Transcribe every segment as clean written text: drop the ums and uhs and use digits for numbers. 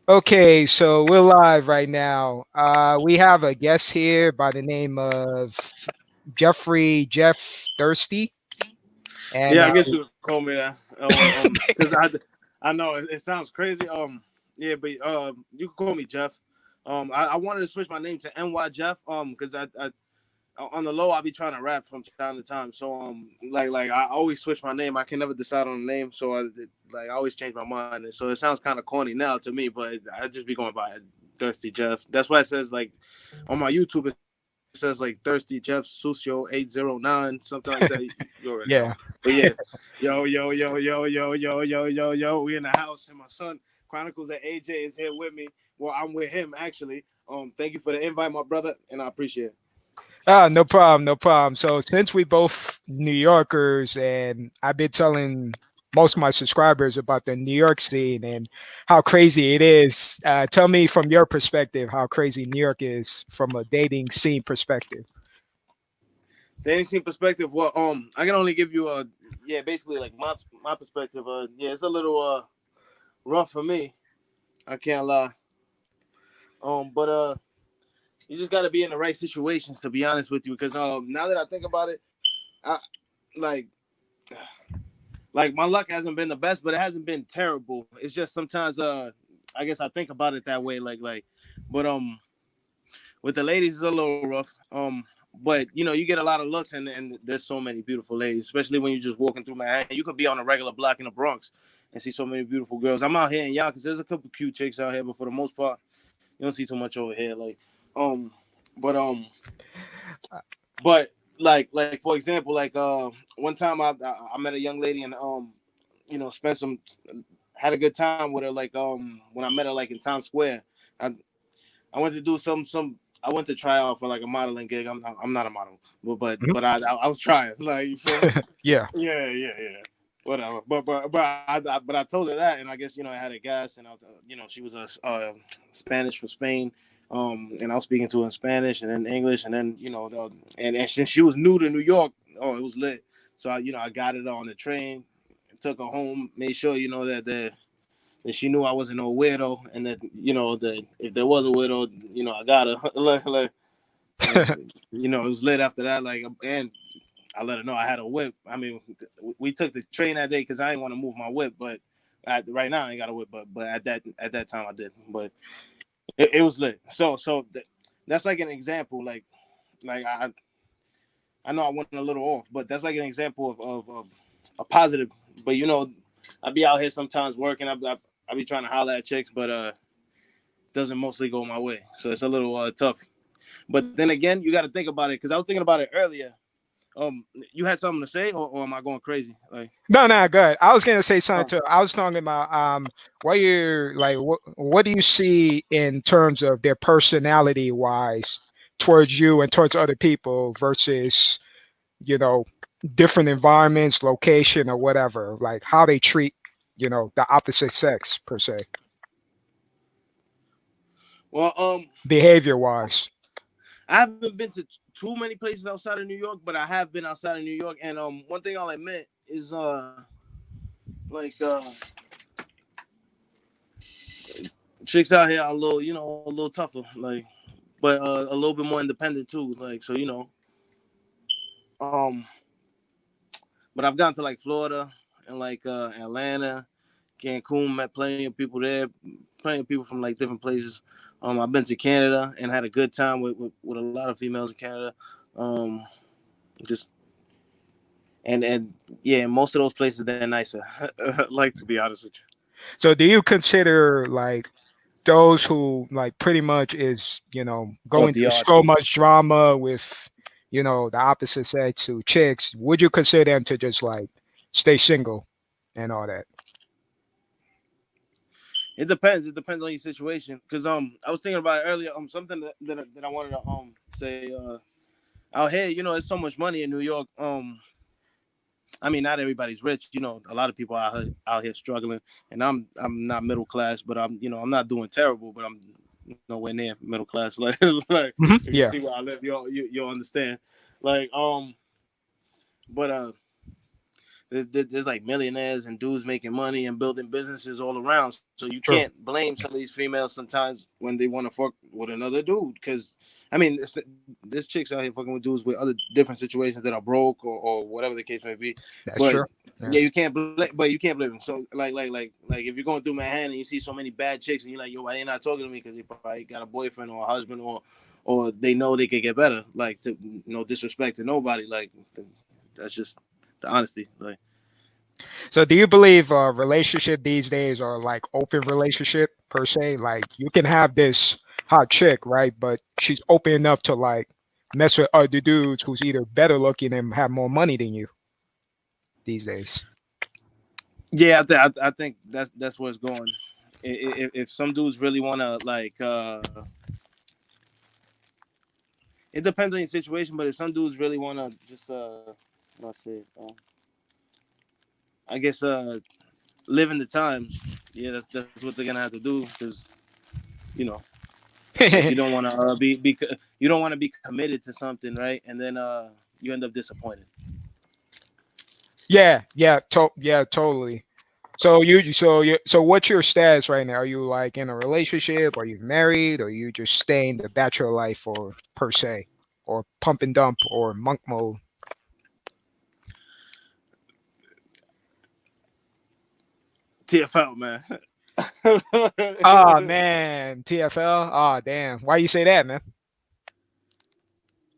Okay, so we're live right now. We have a guest here by the name of Jeff Thirsty, and Yeah, I guess you would call me that. Because I know it sounds crazy. Yeah, but you can call me Jeff. I wanted to switch my name to NY Jeff. Because I on the low, I'll be trying to rap from time to time. So like I always switch my name. I can never decide on a name. So I always change my mind. And so it sounds kind of corny now to me, but I just be going by Thirsty Jeff. That's why it says like on my YouTube. It says like Thirsty Jeff Zucio809 something like that. You already know. yeah, But yeah, yo. We in the house, and my son Chronicles and AJ is here with me. Well, I'm with him actually. Thank you for the invite, my brother, and I appreciate it. no problem, no problem. So since we both New Yorkers, and I've been telling most of my subscribers about the New York scene and how crazy it is. Tell me from your perspective how crazy New York is from a dating scene perspective. The anything perspective, well, I can only give you a yeah, basically like my perspective. Yeah, it's a little rough for me. I can't lie. But you just got to be in the right situations to be honest with you. Because now that I think about it, I like my luck hasn't been the best, but it hasn't been terrible. It's just sometimes I guess I think about it that way. But with the ladies it's a little rough. But you know, you get a lot of looks, and there's so many beautiful ladies, especially when you're just walking through Manhattan. You could be on a regular block in the Bronx and see so many beautiful girls. I'm out here in Yonkers. There's a couple cute chicks out here, but for the most part, you don't see too much over here. Um, but but like for example, one time I met a young lady and spent some had a good time with her. When I met her like in Times Square, I I went to do some. I went to try out for like a modeling gig. I'm not a model, Mhm. but I was trying. Like you feel me? Yeah. Yeah. Whatever. But I told her that, and I guess I had a gas, and she was a Spanish from Spain, and I was speaking to her in Spanish and then English, and then and since she was new to New York, oh, it was lit. So I got it on the train, took her home, made sure that she knew I wasn't no weirdo, and that that if there was a weirdo, I got her. And it was lit after that. And I let her know I had a whip. I mean, we took the train that day because I didn't want to move my whip, but right now I ain't got a whip. But at that time I did. But it was lit. That's like an example. I know I went a little off, but that's like an example of a positive. But I be out here sometimes working. I be trying to holler at chicks, but doesn't mostly go my way. So it's a little tough. But then again, you got to think about it because I was thinking about it earlier. You had something to say, or am I going crazy? Like, No, no, good. I was gonna say something oh, too. I was talking about what you're like. What do you see in terms of their personality wise towards you and towards other people versus you know different environments, location, or whatever. Like how they treat the opposite sex per se, well, behavior wise. I haven't been to too many places outside of New York, but I have been outside of New York. And one thing I'll admit is like chicks out here are a little, a little tougher, but a little bit more independent too. So um, but I've gone to like Florida and Atlanta, Cancun, met plenty of people there, plenty of people from like different places. I've been to Canada and had a good time with a lot of females in Canada. Um, just and yeah, most of those places they're nicer. Like to be honest with you. So do you consider like those who like pretty much is Oh, going through so DRT. much drama with the opposite sex to chicks, would you consider them to just like stay single and all that? It depends. It depends on your situation. Cause I was thinking about it earlier. Something that I wanted to say. Out here, there's so much money in New York. I mean, not everybody's rich. A lot of people out here struggling, and I'm not middle class, but I'm not doing terrible, but I'm nowhere near middle class. Like if you see Yeah. where I live, you'll understand. Like but there's like millionaires and dudes making money and building businesses all around. So you can't True. blame some of these females sometimes when they want to fuck with another dude. Because I mean, this chick's out here fucking with dudes with other different situations that are broke or whatever the case may be. That's But true. Yeah. yeah, but you can't blame them. So like if you're going through Manhattan and you see so many bad chicks and you're like, yo, why they not talking to me? Because they probably got a boyfriend or a husband or they know they could get better. Like to no disrespect to nobody. Like that's just the honesty. Like. So do you believe relationship these days are like open relationship per se? Like you can have this hot chick, right? But she's open enough to like mess with other dudes who's either better looking and have more money than you these days. Yeah, I think that's where it's going. If some dudes really want to like, it depends on your situation. But if some dudes really want to just, let's say, I guess, live in the times. Yeah, that's what they're gonna have to do because you know, like you don't want to you don't want to be committed to something, right? And then you end up disappointed. Yeah, totally. So what's your status right now? Are you like in a relationship? Are you married? Or you just staying the bachelor life or per se? Or pump and dump or monk mode? TFL, man. Ah man, TFL. Ah damn. Why you say that, man?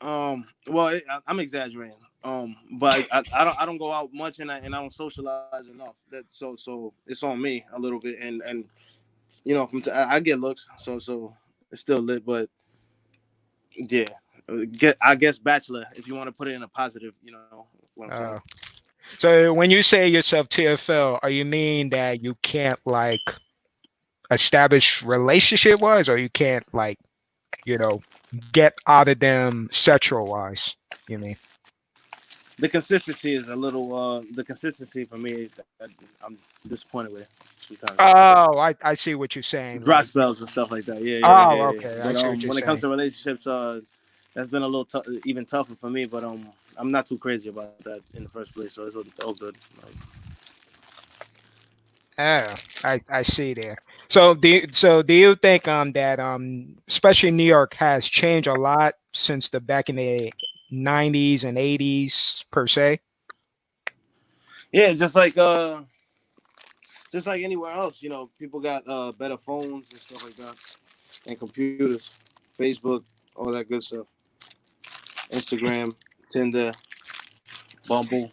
Well, I'm exaggerating. But I don't go out much and I don't socialize enough. That so it's on me a little bit and you know I get looks so it's still lit, but yeah, I guess bachelor if you want to put it in a positive, you know what I'm saying. Uh, so when you say yourself TFL, are you mean that you can't like establish relationship wise, or you can't like you know get out of them sexual wise? You mean? The consistency is a little the consistency for me that I'm disappointed with sometimes. Oh, I see what you're saying. Dry Like, spells and stuff like that. oh, Yeah. okay, I But see what you're when it comes saying. to relationships, that's been a little even tougher for me. But I'm not too crazy about that in the first place, so it's all good. Like, Oh, I see there. So do you think that especially New York has changed a lot since the back in the 90s and 80s per se? yeah, just like anywhere else, you know, people got better phones and stuff like that, and computers, Facebook, all that good stuff, Instagram, Tinder, Bumble,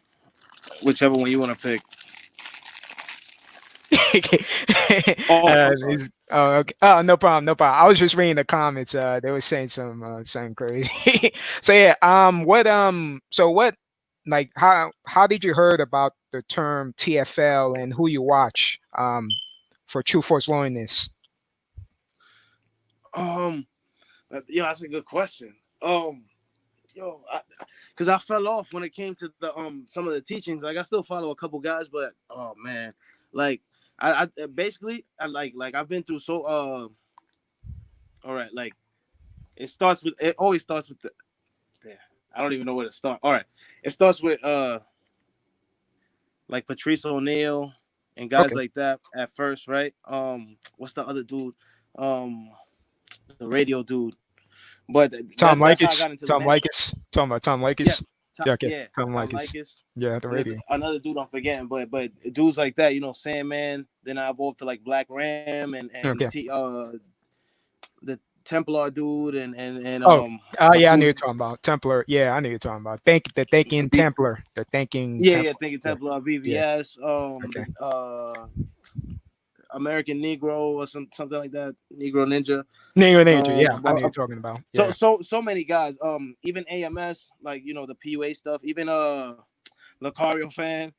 whichever one you want to pick. Oh, I'm sorry. Oh, okay. Oh, no problem, no problem. I was just reading the comments. They were saying something crazy. So yeah, what, like, how did you heard about the term TFL and who you watch for True Force Loneliness? Um, that's a good question. Yo, because I fell off when it came to the some of the teachings. Like I still follow a couple guys, but oh man, like I basically I like I've been through so all right, like it always starts with the yeah, I don't even know where to start. All right, it starts with like Patrice O'Neal and guys Okay, like that at first, right? What's the other dude? The radio dude. But Tom that's how I Likas, got into the Tom men's. Likas, talking about Tom Yeah, Likas. Yeah, okay, yeah, Tom Tom Likas. Likas. Yeah, the There's radio. another dude I'm forgetting, but dudes like that, you know, Sandman. Then I evolved to like Black Ram and Okay. the Templar dude and Oh, a yeah, I knew dude. you're talking about Templar. Yeah, I knew you're talking about. The thinking B, Templar. The thinking yeah, Templar. thinking Yeah, Templar yeah. VVS, Okay. American Negro or something like that, Negro Ninja. Nature. Yeah, I But knew you're talking about. so Yeah. so so many guys. Even AMS, like you know the PUA stuff. Even Lucario fan.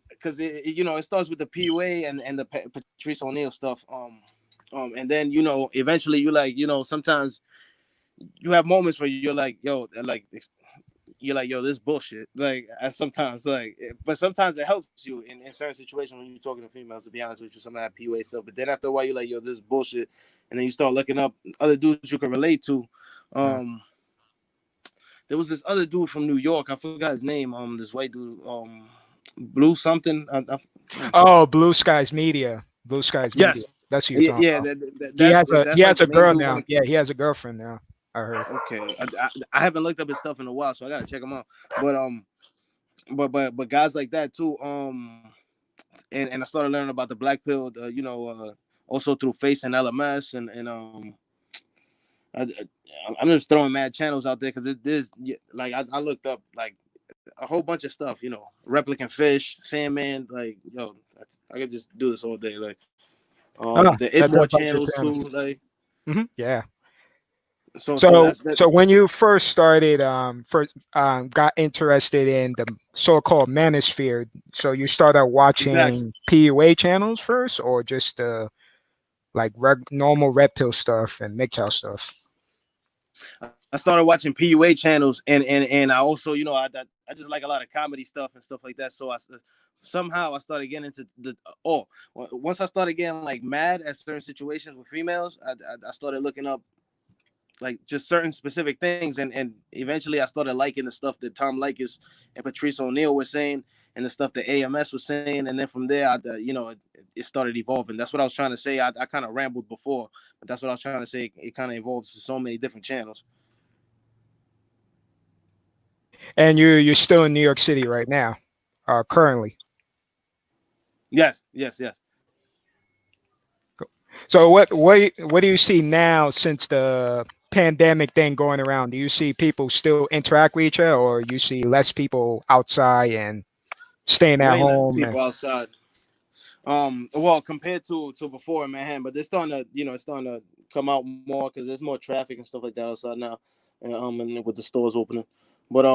Because you know it starts with the PUA and the Patrice O'Neal stuff. And then you know eventually you like you know sometimes you have moments where you're like yo like you're like yo this bullshit like sometimes like but sometimes it helps you in certain situations when you're talking to females to be honest with you some of that PUA stuff but then after a while you're like yo this is bullshit and then you start looking up other dudes you can relate to. Uh, Um there was this other dude from New York. I forgot his name. This white dude. Blue something. Oh, Blue Skies Media. Blue Skies Media. Yes. That's who you're Yeah, talking yeah, about. He that's like has the a main girl dude now. on. Yeah, he has a girlfriend now. I heard. Okay, I haven't looked up his stuff in a while, so I gotta check him out. But but guys like that too. And I started learning about the black pill. Also through Face and LMS and I, I'm just throwing mad channels out there because it is like I looked up like a whole bunch of stuff. Replicant fish, Sandman. Like I could just do this all day. Like Oh, the It that's a More bunch of channels too. channels. Like Yeah. so So, that's that. when you first started, first got interested in the so-called manosphere, so you started Exactly. watching PUA channels first, or just like normal red pill stuff and MGTOW stuff? I started watching PUA channels, and I also, I just like a lot of comedy stuff and stuff like that. So somehow I started getting into the once I started getting like mad at certain situations with females, I started looking up like just certain specific things, and eventually I started liking the stuff that Tom Likas and Patrice O'Neill were saying, and the stuff that AMS was saying, and then from there, it started evolving. That's what I was trying to say. I kind of rambled before, but that's what I was trying to say. It kind of evolves to so many different channels. And you're still in New York City right now, currently. Yes, yes, yes. So what do you see now since the pandemic thing going around? Do you see people still interact with each other, or you see less people outside and staying at Way less home? And people outside. Well, compared to before in Manhattan, but they're starting to, it's starting to come out more because there's more traffic and stuff like that outside now, and with the stores opening. But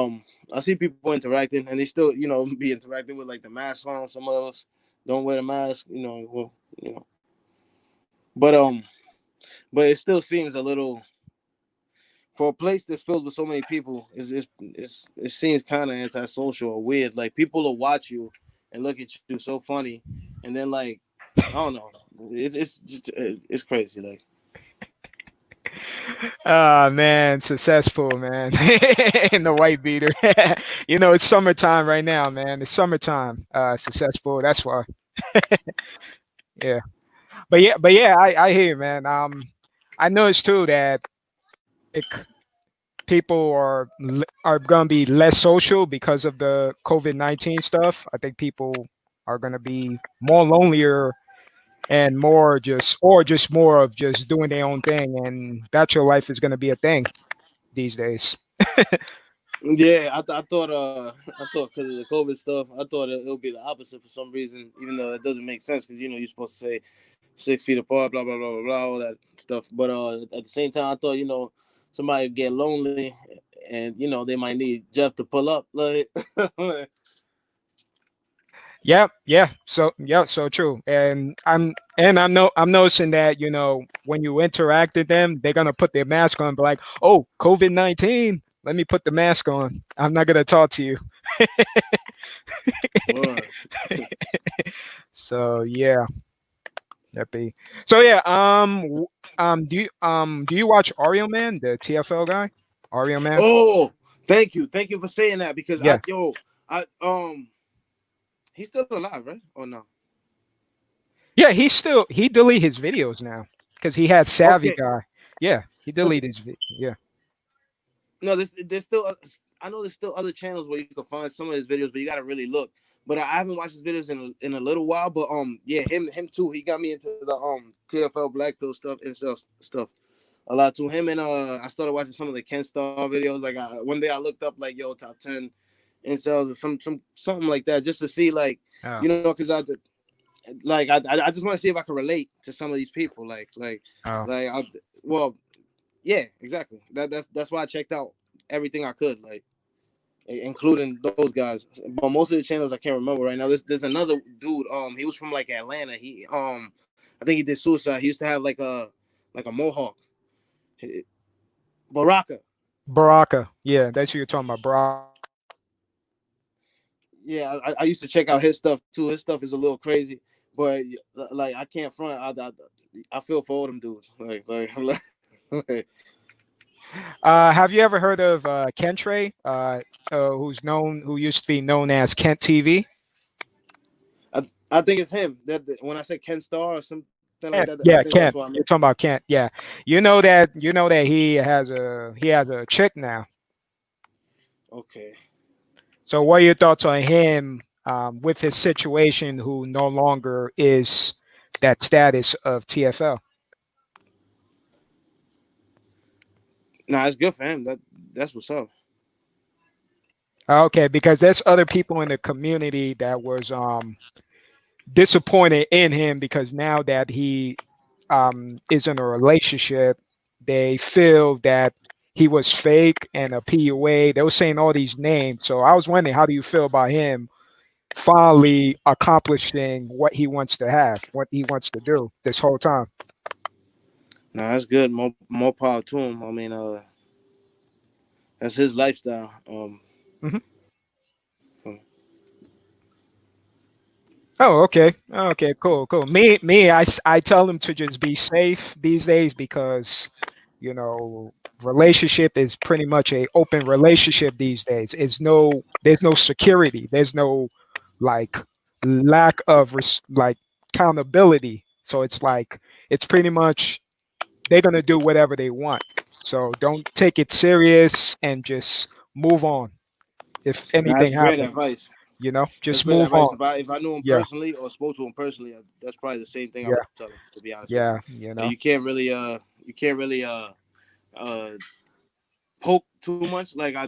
I see people interacting, and they still, be interacting with like the mask on. Some of us don't wear the mask, but but it still seems a little for a place that's filled with so many people. It seems kind of antisocial or weird. Like people will watch you and look at you so funny, and then like I don't know. It's crazy. Like ah, man, successful, man. In the white beater. It's summertime right now, man. It's summertime. Successful. That's why. Yeah. But yeah, I hear you, man. I noticed too that it, people are gonna be less social because of the COVID-19 stuff. I think people are gonna be more lonelier and more just more of just doing their own thing, and bachelor life is gonna be a thing these days. yeah, I thought because of the COVID stuff, I thought it would be the opposite for some reason. Even though it doesn't make sense because you're supposed to say 6 feet apart, blah blah blah blah blah, all that stuff. But at the same time, I thought somebody would get lonely, and they might need Jeff to pull up. Like Yeah, yeah. So true. And I'm noticing that when you interact with them, they're gonna put their mask on, be like, "Oh, COVID-19. Let me put the mask on. I'm not gonna talk to you." Word. So yeah, that be. So yeah. Do you watch Oreo Man, the TFL guy? Oreo Man. Oh, thank you for saying that because Yeah, I he's still alive, right? Or no? yeah. He delete his videos now because he had Savvy Okay, guy. Yeah, he because deleted his. Yeah. no, there's still I know there's still other channels where you can find some of his videos, but you gotta really look. But I haven't watched his videos in a little while. But yeah, him too. He got me into the TFL Black Pill stuff and stuff a lot too. Him and I started watching some of the Ken Star videos. Like one day I looked up like top 10 incels or something like that just to see like Oh. because I just want to see if I can relate to some of these people. Oh. Like well, yeah, exactly. That's why I checked out everything I could, like including those guys. But most of the channels I can't remember right now. There's another dude. He was from like Atlanta. I think he did suicide. He used to have like a mohawk. Baraka. Baraka. Yeah, that's who you're talking about. Baraka. Yeah, I used to check out his stuff too. His stuff is a little crazy, but like I can't front. I feel for all them dudes. Like Have you ever heard of Kentre, who used to be known as Kent TV? I think it's him. When I said Ken Starr or something like that, I Kent. think that's Yeah, what I meant. Kent. You're talking about Kent. Yeah, you know that he has a chick now. Okay. So what are your thoughts on him with his situation, who no longer is that status of TFL? Nah, it's good for him. That's what's up. Okay, because there's other people in the community that was disappointed in him because now that he is in a relationship, they feel that he was fake and a PUA. They were saying all these names. So I was wondering, how do you feel about him finally accomplishing what he wants to have, what he wants to do this whole time? Nah, that's good. More power to him. I mean, that's his lifestyle. Mhm. Oh, okay. Okay, cool, cool. I tell him to just be safe these days because, you know, relationship is pretty much a open relationship these days. There's no security. There's no like lack of like accountability. So it's like it's pretty much they're gonna do whatever they want. So don't take it serious and just move on. If Nah, anything that's great happens, advice. just That's great move advice. on. If I knew him Yeah, personally or spoke to him personally, that's probably the same thing I yeah, would tell him. To be honest with you, yeah. like you can't really uh poke too much. Like I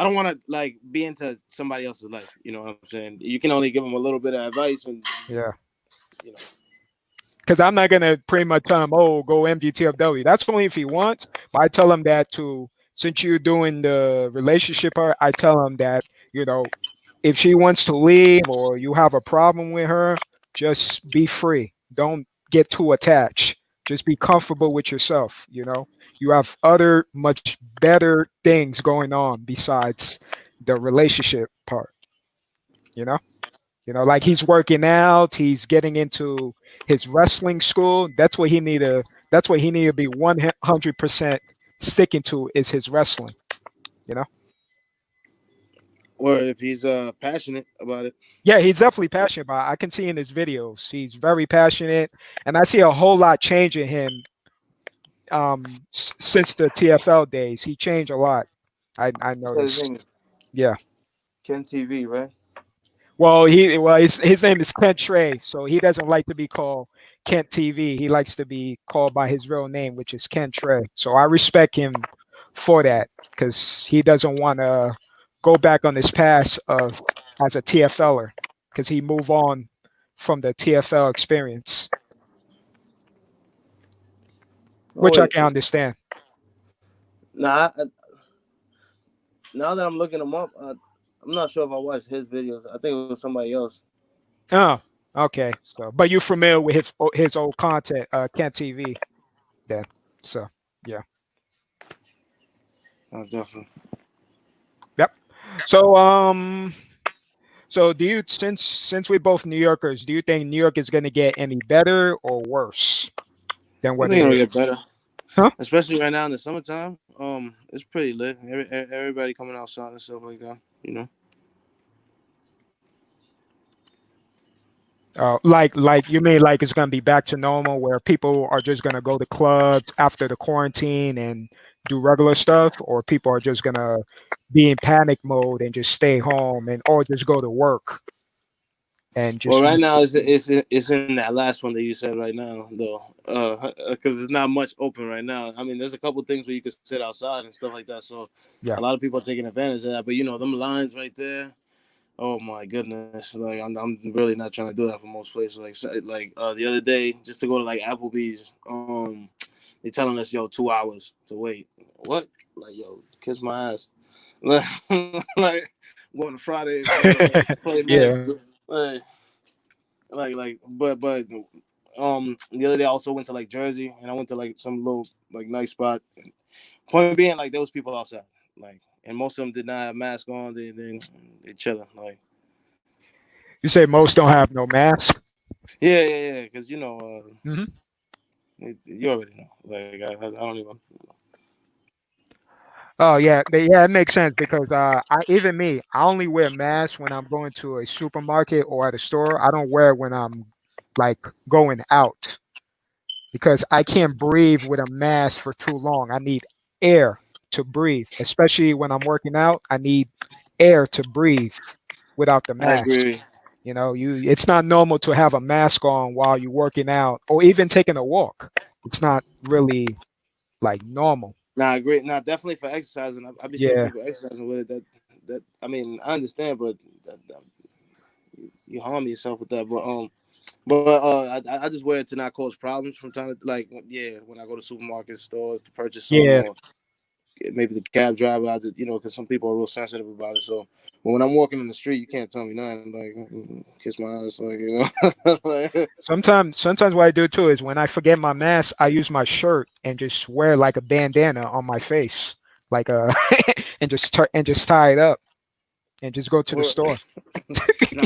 don't want to like be into somebody else's life. You know what I'm saying? You can only give them a little bit of advice, and Yeah. you know. Because I'm not gonna pretty much tell him, "Oh, go MGTFW." That's only if he wants. But I tell him that to since you're doing the relationship part, I tell him that you know if she wants to leave or you have a problem with her, just be free. Don't get too attached. Just be comfortable with yourself. You have other much better things going on besides the relationship part. You know. Like he's working out, he's getting into his wrestling school. That's what he need to be 100% sticking to is his wrestling, you know? Or if he's passionate about it. Yeah, he's definitely passionate about it. I can see in his videos. He's very passionate and I see a whole lot change in him since the TFL days. He changed a lot. I You said his noticed. name is Yeah. Ken TV, right? His name is Kent Trey, so he doesn't like to be called Kent TV. He likes to be called by his real name, which is Kent Trey. So I respect him for that because he doesn't want to go back on his past of as a TFLer because he moved on from the TFL experience, Oh which I wait, can understand. nah. Now that I'm looking him up, I'm not sure if I watched his videos. I think it was somebody else. Oh, okay. So, but you're familiar with his old content, Kent TV, then. So, yeah. Definitely. Yep. So, So do you since we're both New Yorkers, do you think New York is going to get any better or worse than I what think it it'll is? get better, Huh? especially right now in the summertime. It's pretty lit. Everybody coming outside and stuff like that. You know. Like you mean like it's going to be back to normal where people are just going to go to clubs after the quarantine and do regular stuff, or people are just going to be in panic mode and just stay home and or just go to work and Well, just right now it's in that last one that you said right now though, because there's not much open right now. I mean, there's a couple things where you could sit outside and stuff like that. So yeah. a lot of people are taking advantage of that. But you know, them lines right there. Oh my goodness! Like I'm really not trying to do that for most places. The other day, just to go to like Applebee's, they telling us 2 hours to wait. What? Like kiss my ass. Like going to Friday play Yeah. Magic. Like, but the other day I also went to like Jersey and I went to like some little like nice spot. Point being, like there was people outside, like, and most of them did not have masks on. They chilling, like. You say most don't have no mask? Yeah, because Hmm. you already know. Like I don't even. Oh yeah, yeah, it makes sense because even me, I only wear masks when I'm going to a supermarket or at a store. I don't wear it when I'm like going out because I can't breathe with a mask for too long. I need air to breathe, especially when I'm working out. I need air to breathe without the I mask. agree. You know, it's not normal to have a mask on while you're working out or even taking a walk. It's not really like normal. Nah, I agree. Nah, definitely for exercising. I be seeing Yeah. people exercising with it. That I mean, I understand, but that you harm yourself with that. But I just wear it to not cause problems from time to like. Yeah, when I go to supermarket stores to purchase some, Yeah. or maybe the cab driver, I just because some people are real sensitive about it. So, but when I'm walking in the street, you can't tell me nothing. Like kiss my ass, like like, Sometimes what I do too is when I forget my mask, I use my shirt and just wear like a bandana on my face, like a, and just tie it up and just go to the or, store. no,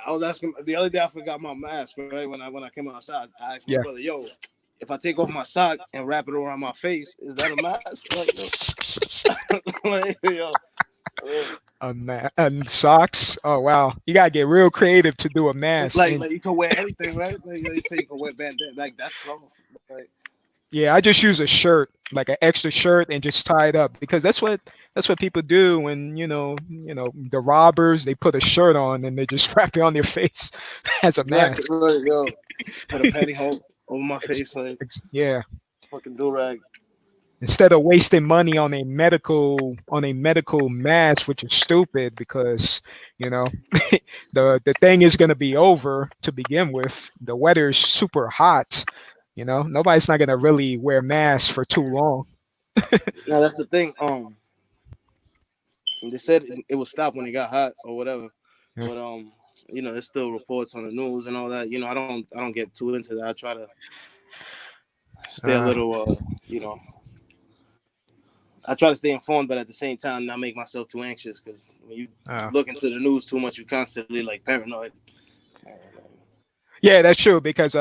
I was asking the other day. I forgot my mask. Right when I came outside, I asked my Yeah, brother, "Yo, if I take off my sock and wrap it around my face, is that a mask?" Like, like, yo, and socks. Oh wow, you gotta get real creative to do a mask. And like you can wear anything, right? Like you say, you can wear bandana. Like that's close. Like, yeah, I just use a shirt, like an extra shirt, and just tie it up because that's what people do when the robbers they put a shirt on and they just wrap it on their face as a exactly. mask. Like, yo, put a pantyhose over my face, like Yeah. fucking do rag. Instead of wasting money on a medical mask, which is stupid because you know the thing is going to be over to begin with. The weather is super hot. Nobody's not going to really wear masks for too long. Now that's the thing. They said it would stop when it got hot or whatever, Yeah. but there's still reports on the news and all that. I don't get too into that. I try to stay a Uh, little, I try to stay informed, but at the same time, not make myself too anxious because when you uh. look into the news too much, you constantly like paranoid. Yeah, that's true because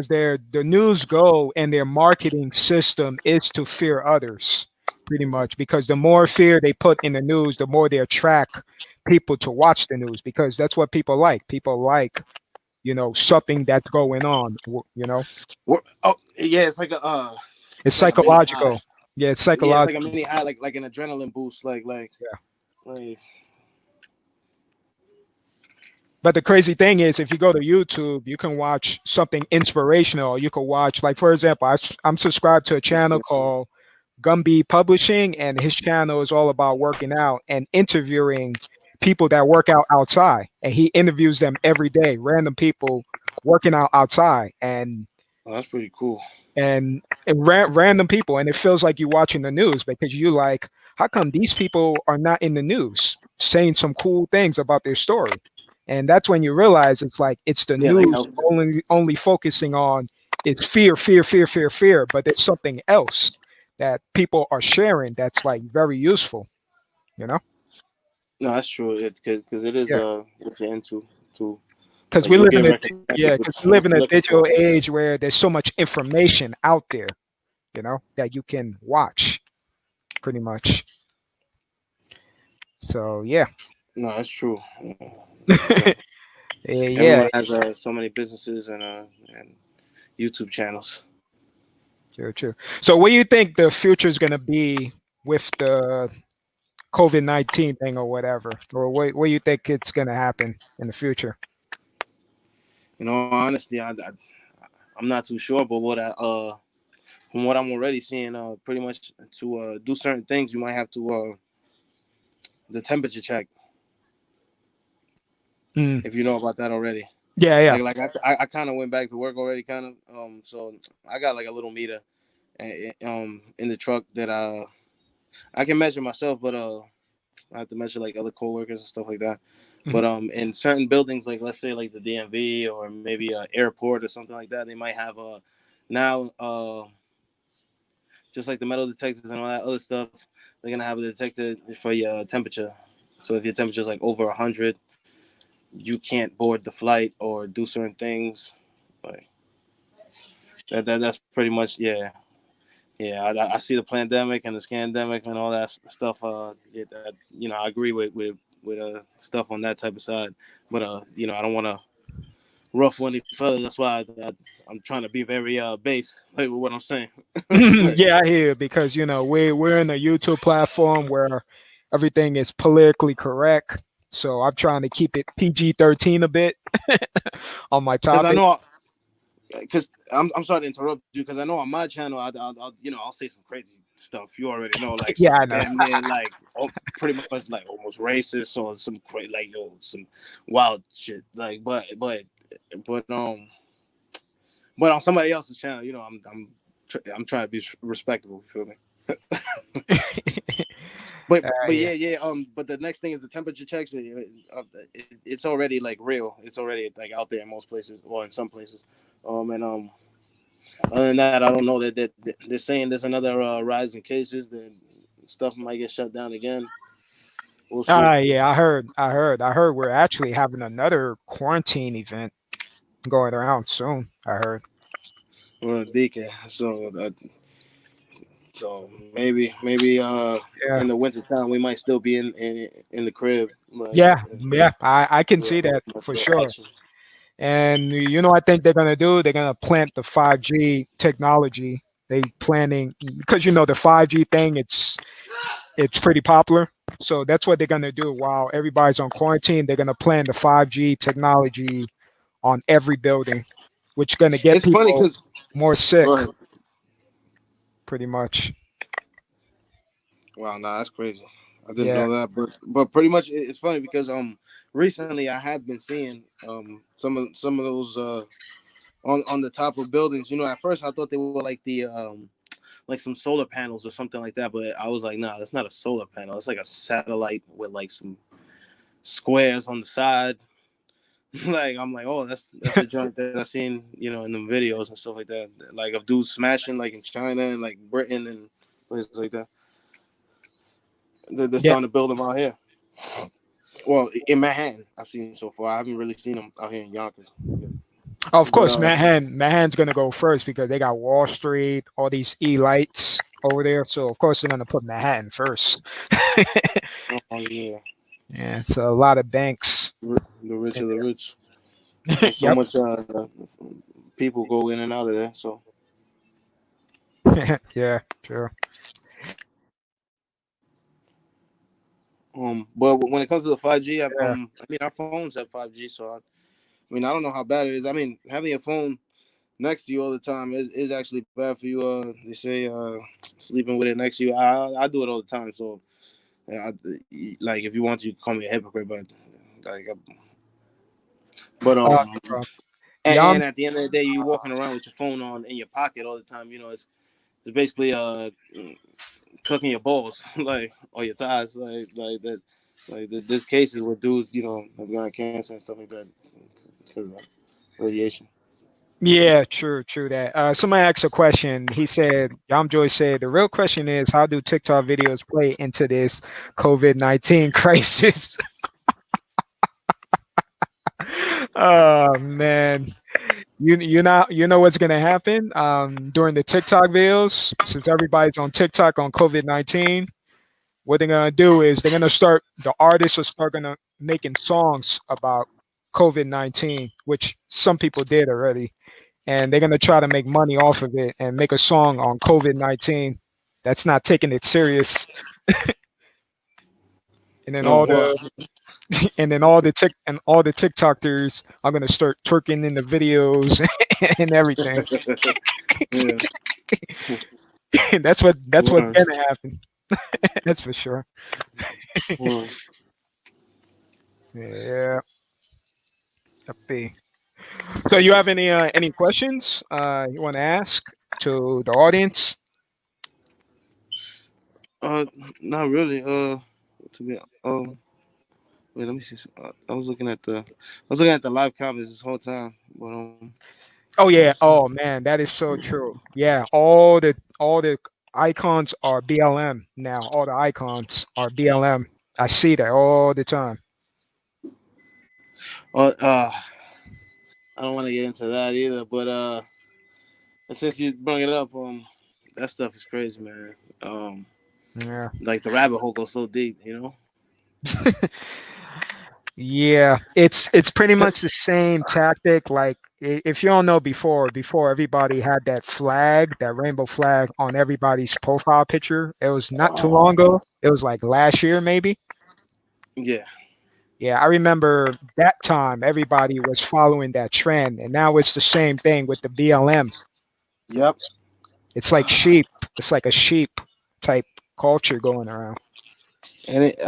their news goal and their marketing system is to fear others, pretty much. Because the more fear they put in the news, the more they attract people to watch the news because that's what people like. People like something that's going on. Oh yeah, it's like a It's it's like a mini high. psychological. Yeah, it's Yeah, it's like a psychological. mini high, like an adrenaline boost. Yeah. Like But the crazy thing is, if you go to YouTube, you can watch something inspirational. You can watch, like, for example, I'm subscribed to a channel called Gumby Publishing, and his channel is all about working out and interviewing people that work out outside. And he interviews them every day, random people working out outside, oh, that's pretty cool. and random people, and it feels like you're watching the news because you like, how come these people are not in the news saying some cool things about their story? And that's when you realize it's like it's the Yeah, like news health. only focusing on it's fear, fear, fear, fear, fear, but there's something else that people are sharing that's like very useful, you know? No, that's true. Because it is Yeah. what you're into too. Because Like we you'll live in get a recommended yeah, because we what live in you're a looking for. digital age where there's so much information out there, that you can watch pretty much. So yeah. No, that's true. Yeah. Yeah, yeah, Everyone has so many businesses and YouTube channels. true, true. So, what do you think the future is going to be with the COVID-19 thing or whatever, or what do you think it's going to happen in the future? In all honesty, I'm not too sure, but from what I'm already seeing, pretty much to do certain things, you might have to the temperature check Mm. if you know about that already. Yeah, yeah. I kind of went back to work already, kind of. So I got like a little meter, in the truck that I can measure myself, but I have to measure like other coworkers and stuff like that. Mhm. But in certain buildings, like let's say like the DMV or maybe an airport or something like that, they might have now just like the metal detectors and all that other stuff. They're gonna have a detector for your temperature. So if your temperature is like over 100, you can't board the flight or do certain things. Like that's pretty much, yeah. yeah, I see the pandemic and the scandemic and all that stuff. I agree with stuff on that type of side, but I don't want to ruffle any feathers. That's why I'm trying to be very base, like with what I'm saying. Like, Yeah, I hear, because we're in a YouTube platform where everything is politically correct. So I'm trying to keep it PG-13 a bit on my because I topic. know, because I'm sorry to interrupt you, because I know on my channel I'll say some crazy stuff. You already know, like Yeah, some I know. damn near like pretty much like almost racist or some crazy like some wild shit. Like, but but on somebody else's channel, I'm trying to be respectable. You feel me? But Yeah. yeah. But the next thing is the temperature checks. It's already like real. It's already like out there in most places or in some places. And Other than that, I don't know that they're saying there's another rise in cases. That stuff might get shut down again. We'll see. Yeah, I heard we're actually having another quarantine event going around soon. I heard. We're a DK, so maybe Yeah. in the winter time we might still be in the crib, like Yeah, yeah, I can see that for no sure. action. And I think they're gonna do? They're gonna plant the 5G technology. They planning, because the 5G thing. It's pretty popular. So that's what they're gonna do while everybody's on quarantine. They're gonna plant the 5G technology on every building, which is gonna get It's funny people because more go sick, ahead. pretty much. Wow, nah, that's crazy. I didn't Yeah. know that, but pretty much it's funny because recently I have been seeing some of those on the top of buildings. At first I thought they were like the like some solar panels or something like that, but I was like, nah, that's not a solar panel. It's like a satellite with like some squares on the side. Like I'm like, oh, that's the joint that I seen, in the videos and stuff like that. Like of dudes smashing like in China and like Britain and places like that. They're Yeah. starting to build them out here. Well, in Manhattan, I've seen so far. I haven't really seen them out here in Yonkers. Of But course, Manhattan's gonna go first because they got Wall Street, all these elites over there. So of course they're gonna put Manhattan first. oh yeah, Yeah, so a lot of banks the rich in of the rich. there. There's so Yep. much people go in and out of there. So Yeah, sure. but when it comes to the 5G, Yeah. I mean our phones have 5G, so I mean I don't know how bad it is. I mean having a phone next to you all the time is actually bad for you. They say sleeping with it next to you. I do it all the time. So like if you want to, you can call me a hypocrite, but like, but No um, problem. and, Yeah, and at the end of the day, you walking around with your phone on in your pocket all the time. It's basically cooking your balls like or your thighs like that. Like there's cases where dudes have gotten cancer and stuff like that because of radiation. yeah, true that. Somebody asked a question. He said, Joy said, the real question is, how do TikTok videos play into this COVID-19 crisis? Oh man, you know what's gonna happen during the TikTok videos, since everybody's on TikTok on COVID-19. What they're gonna do is they're gonna start. The artists will start gonna making songs about COVID-19, which some people did already, and they're gonna try to make money off of it and make a song on COVID-19 that's not taking it serious, and then all Well, the and all the TikTokers are gonna start twerking in the videos and everything. yeah. That's what's Word. gonna happen. That's for sure. Word. Yeah. Yuppie. So you have any questions you want to ask to the audience? Uh, Not really. To be wait, let me see. I was looking at the live comments this whole time, but Oh let me yeah. see. Oh man, that is so true. Yeah, all the icons are BLM now. All the icons are BLM. I see that all the time. Uh, uh, I don't want to get into that either, but since you brought it up, that stuff is crazy, man. Yeah. Like the rabbit hole goes so deep, you know. Yeah, it's pretty much the same tactic. Like if you don't know, before everybody had that flag, that rainbow flag on everybody's profile picture. It was not too long ago. It was like last year, maybe. Yeah. Yeah, I remember that time everybody was following that trend, and now it's the same thing with the BLM. Yep. It's like sheep. It's like a sheep type culture going around. And it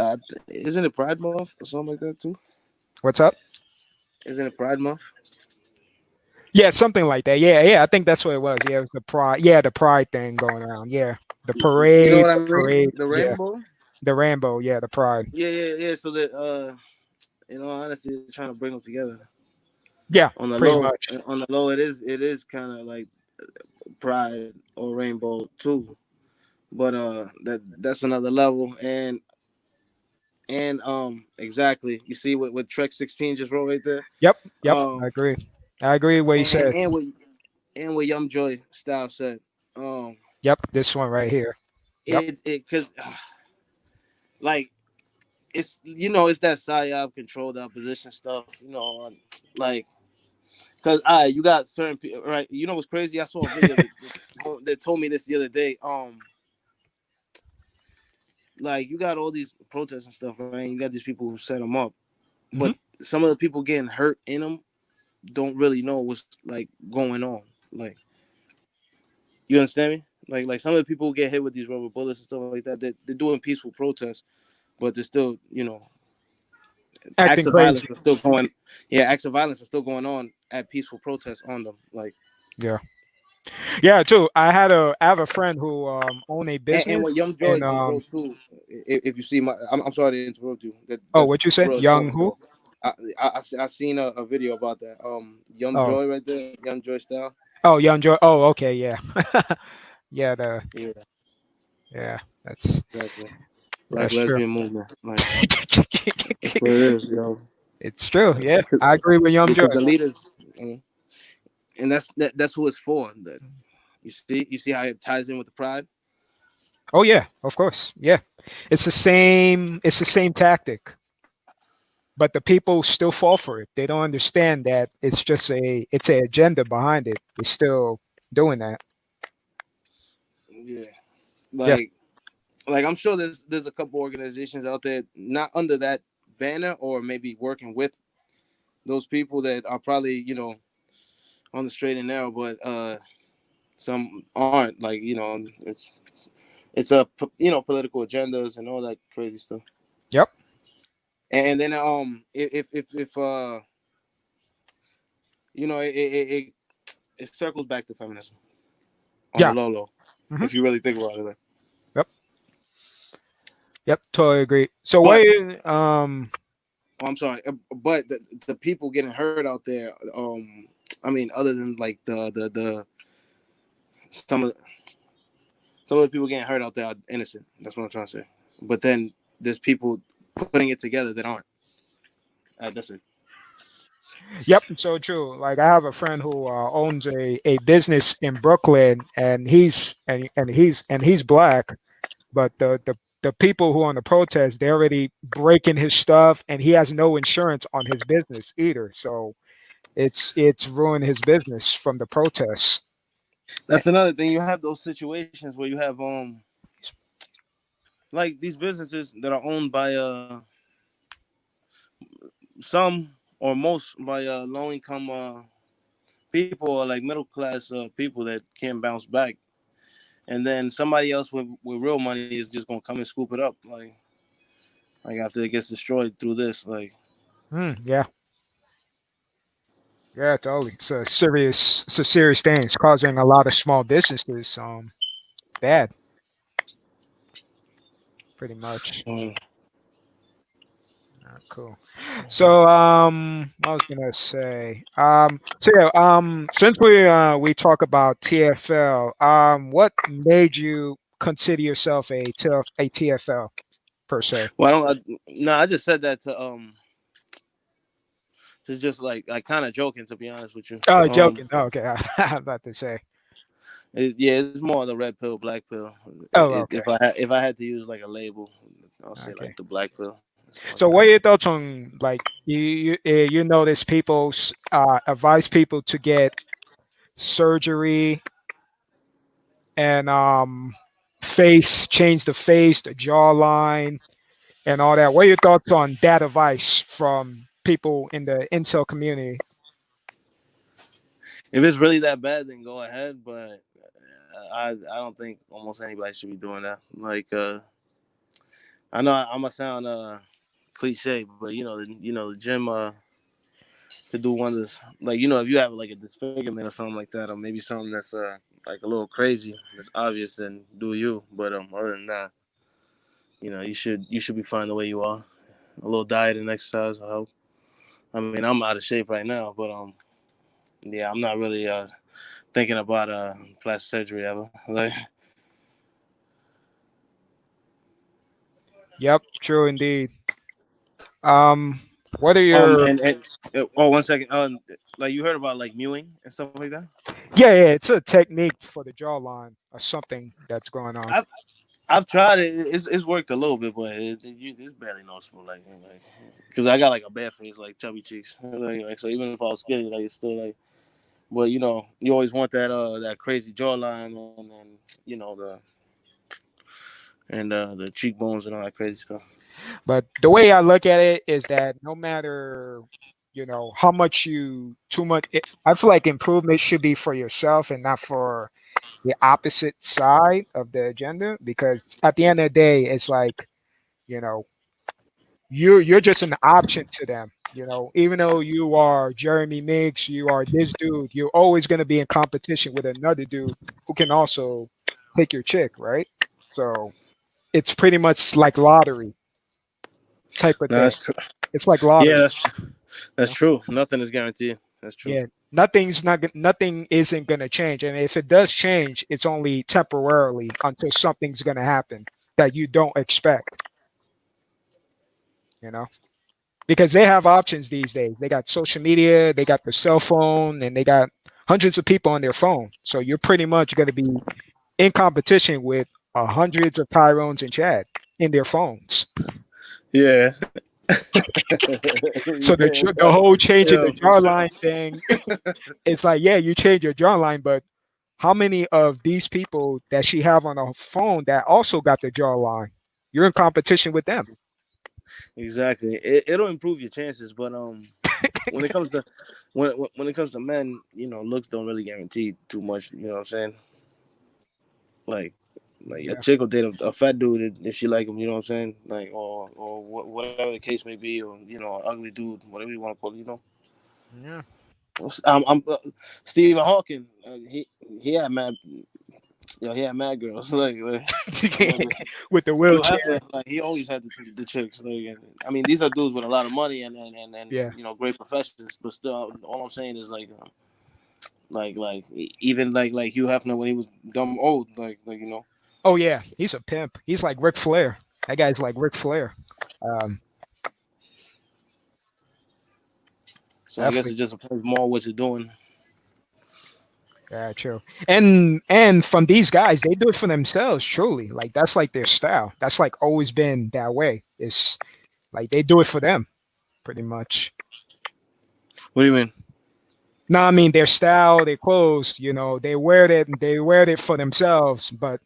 isn't it Pride Month or something like that too? What's up? Isn't it Pride Month? Yeah, something like that. Yeah, yeah, I think that's what it was. Yeah, it was the pride. Yeah, the pride thing going around. Yeah, the You know parade, what I the mean? parade. The Yeah, rainbow. the rainbow. Yeah, the pride. Yeah, yeah, yeah. So that honestly, they're trying to bring them together. Yeah, On the pretty low, much. it is kind of like Pride or Rainbow too. But that's another level. And exactly, you see what Trek 16 just wrote right there. Yep, yep. I Um, agree. I agree with what you and said. and what and what Young Joy Style said. Um, Yep, this one right here. Yep. it because like it's it's that psyop control the opposition stuff. Like because you got certain people, right? You know what's crazy? I saw a video that told me this the other day. Like you got all these protests and stuff, right? You got these people who set them up, but Hmm. some of the people getting hurt in them don't really know what's like going on. Like you understand me? Like some of the people who get hit with these rubber bullets and stuff like that, they're doing peaceful protests, but they're still, acts Acting of violence crazy. are still going. Yeah, acts of violence are still going on at peaceful protests on them. Like, Yeah. Yeah, too. I have a friend who own a and business, what Young Joy and just wrote too. If you see I'm sorry to interrupt you. oh, That's what you say? real Young important who? though. I seen a video about that. Young Oh, Joy right there, Young Joy style. oh, Young Joy. Oh, okay, yeah. Yeah, the Yeah, yeah, that's exactly. Black that's true. lesbian movement. Like that's what it is, It's true. Yeah, I agree with Young Joy. because the leaders, and that's who it's for. That you see how it ties in with the pride. Oh yeah, of course. Yeah, it's the same. It's the same tactic, but the people still fall for it. They don't understand that it's a agenda behind it. They're still doing that. Yeah, Yeah. like I'm sure there's a couple organizations out there not under that banner or maybe working with those people that are probably on the straight and narrow, but some aren't. Like it's a political agendas and all that crazy stuff. Yep. And then if it circles back to feminism on the Yeah. low low. Hmm. If you really think about it, like. Yep. Yep. Totally agree. So what? But Um. oh, I'm sorry, but the people getting hurt out there. I mean, other than like the some of some of the people getting hurt out there are innocent. That's what I'm trying to say. But then there's people putting it together that aren't. That's it. Yep. So true. Like I have a friend who owns a business in Brooklyn, and he's black. But the people who are on the protest, they're already breaking his stuff, and he has no insurance on his business either. So it's ruined his business from the protests. That's another thing. You have those situations where you have like these businesses that are owned by some or most by low income people or like middle class people that can't bounce back, and then somebody else with real money is just gonna come and scoop it up like after it gets destroyed through this like. Yeah, yeah, totally. It's a serious thing. It's causing a lot of small businesses bad, pretty much. Mm. Cool. So I was gonna say so yeah since we talk about TFL, what made you consider yourself a TFL per se? Well, no, I just said that to just like kind of joking, to be honest with you. Oh, joking. Oh, okay. I'm about to say. Yeah, it's more the red pill, black pill. Oh, If okay, if I had to use like a label, I'll say okay. like the black pill, something like So, that. what are your thoughts on like you notice people advise people to get surgery and change the face, the jawline, and all that. What are your thoughts on that advice from people in the incel community? If it's really that bad, then go ahead. But I don't think almost anybody should be doing that. Like I know I'm gonna sound cliche, but the gym could do wonders. Like if you have like a disfigurement or something like that, or maybe something that's like a little crazy, that's obvious, then do you. But other than that, you should be fine the way you are. A little diet and exercise will help. I mean, I'm out of shape right now, but yeah, I'm not really thinking about plastic surgery ever. Like, Yep, true indeed. Um, what are your and oh, 1 second. Like you heard about like mewing and stuff like that. yeah, it's a technique for the jawline or something that's going on. I've I've tried it. It's worked a little bit, but it's barely noticeable. Like, because I got like a bad face, like chubby cheeks. Like, so even if I was skinny, like it's still like. But you always want that crazy jawline and the cheekbones and all that crazy stuff. But the way I look at it is that no matter how much too much, I feel like improvement should be for yourself and not for the opposite side of the agenda. Because at the end of the day, it's like you know you're just an option to them. Even though you are Jeremy Mix, you are this dude, you're always going to be in competition with another dude who can also take your chick, right? So it's pretty much like lottery type of No, thing. that's true. It's like Yeah, lottery. that's true. Nothing is guaranteed. That's true. Yeah, nothing isn't gonna change, and if it does change, it's only temporarily until something's gonna happen that you don't expect. You know, because they have options these days. They got social media, they got the cell phone, and they got hundreds of people on their phone. So you're pretty much gonna be in competition with hundreds of Tyrones and Chad in their phones. Yeah, So yeah, the whole changing yeah, the for sure. jawline thing, it's like, yeah, you change your jawline, but how many of these people that she have on her phone that also got the jawline? You're in competition with them. Exactly. It'll improve your chances, but when it comes to when it comes to men, looks don't really guarantee too much. You know what I'm saying? Like like a Yeah. chick will date a fat dude if she like him. You know what I'm saying? Like or whatever the case may be, or an ugly dude, whatever you want to call it. Yeah. I'm Stephen Hawking. He had mad he had mad girls like With the Hugh wheelchair. Hefner, like he always had the chicks. Like, I mean, these are dudes with a lot of money and Yeah. great professions, but still, all I'm saying is like even like Hugh Hefner when he was dumb old, like. Oh yeah, he's a pimp. He's like Ric Flair. That guy's like Ric Flair. Um, So I guess Definitely. it just depends more what you're doing. Yeah, true. And from these guys, they do it for themselves. Truly, like that's like their style. That's like always been that way. It's like they do it for them, pretty much. What do you mean? No, I mean their style, their clothes. They wear it. They wear it for themselves. But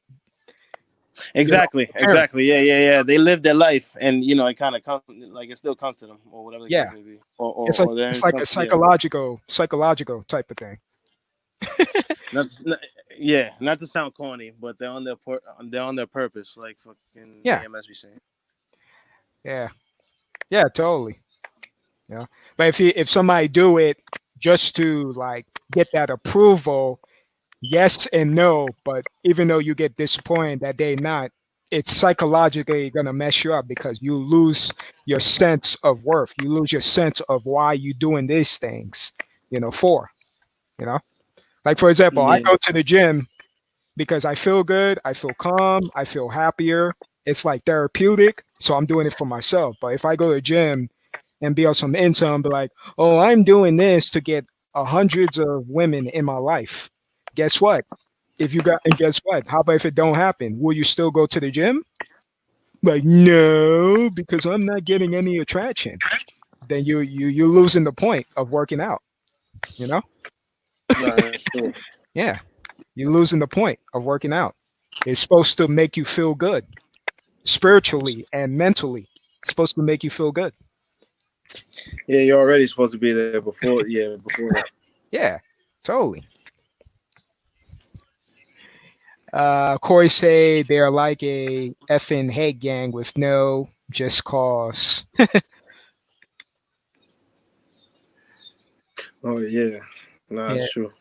Exactly, parent, exactly. Yeah, yeah, yeah. They live their life, and it kind of comes like it still comes to them, or whatever the case yeah, may be, or or, it's like or they're it's in like a yeah. psychological type of thing. Not, yeah, not to sound corny, but they're on their purpose, like fucking Yeah, AMS be saying. yeah, yeah, totally. But if somebody do it just to like get that approval, yes and no. But even though you get disappointed that they not, it's psychologically gonna mess you up because you lose your sense of worth. You lose your sense of why you doing these things. For you know, like for example, I Yeah, go to the gym because I feel good, I feel calm, I feel happier. It's like therapeutic, so I'm doing it for myself. But if I go to the gym and be on some income and be like, oh, I'm doing this to get hundreds of women in my life. Guess what? If you got, and guess what? How about if it don't happen? Will you still go to the gym? Like, no, because I'm not getting any attraction. Then you're losing the point of working out. You know? Nah, that's true. Yeah, you're losing the point of working out. It's supposed to make you feel good spiritually and mentally. It's supposed to make you feel good. Yeah, you're already supposed to be there before. Yeah, before that. Yeah, totally. Corey say they're like a effing head gang with no just cause. Oh yeah, nah, Yeah. it's true.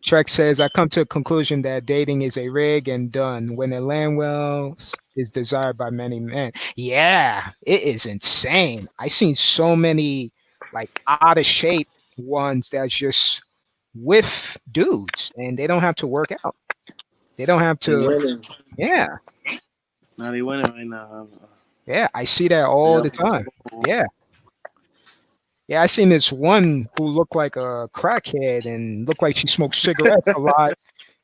Trek says I come to a conclusion that dating is a rig and done when it land well is desired by many men. Yeah, it is insane. I seen so many like out of shape ones that's just with dudes and they don't have to work out. They don't have They to. winning. Yeah, Now they winning right now. yeah. I see that all Yeah. the time. Yeah. Yeah, I seen this one who looked like a crackhead and looked like she smoked cigarettes a lot,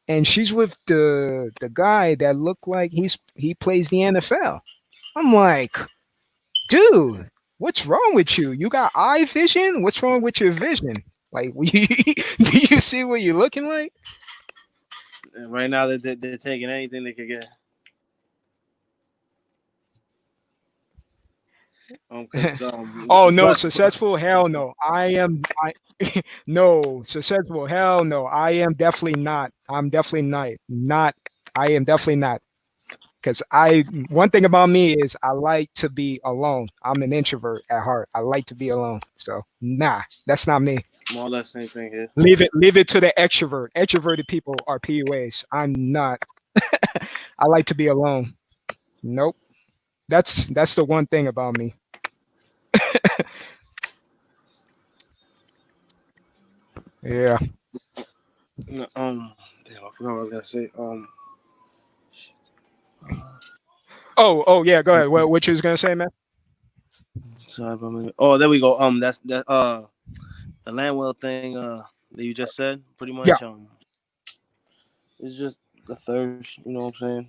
and she's with the guy that looked like he plays the NFL. I'm like, dude, what's wrong with you? You got eye vision? What's wrong with your vision? Like, do you see what you're looking like? And right now they're taking anything they could get. Cause Oh no, but successful? Hell no. I no successful. Hell no. I am definitely not. I'm definitely not. I am definitely not. Because I one thing about me is I like to be alone. I'm an introvert at heart. I like to be alone. So nah, that's not me. more or less same thing here. Leave it to the extrovert. Extroverted people are PUAs. I'm not. I like to be alone. Nope. That's the one thing about me. Yeah. No, damn, I forgot what I was gonna say. Oh yeah. Go ahead. What you was gonna say, man? Sorry about me. Oh, there we go. That's that. The Landwell thing. That you just said. Pretty Yeah. much. It's just the thirst. You know what I'm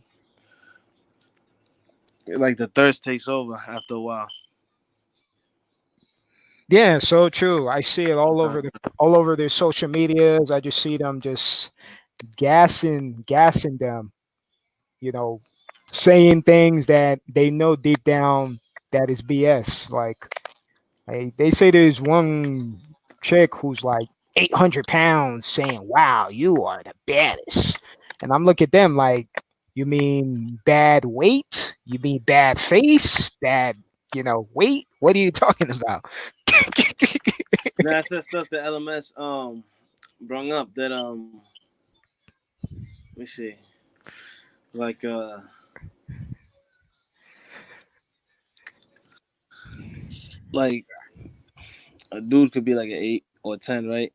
saying? Like the thirst takes over after a while. Yeah. So true. I see it Uh, all over their social medias. I just see them just gassing them. You know, saying things that they know deep down that is BS. Like they say there's one chick who's like 800 pounds saying, "Wow, you are the baddest," and I'm looking at them like, "You mean bad weight? You mean bad face? Bad, weight? What are you talking about?" that's that stuff that LMS brung up. That let me see. Like like a dude could be like an 8 or 10, right?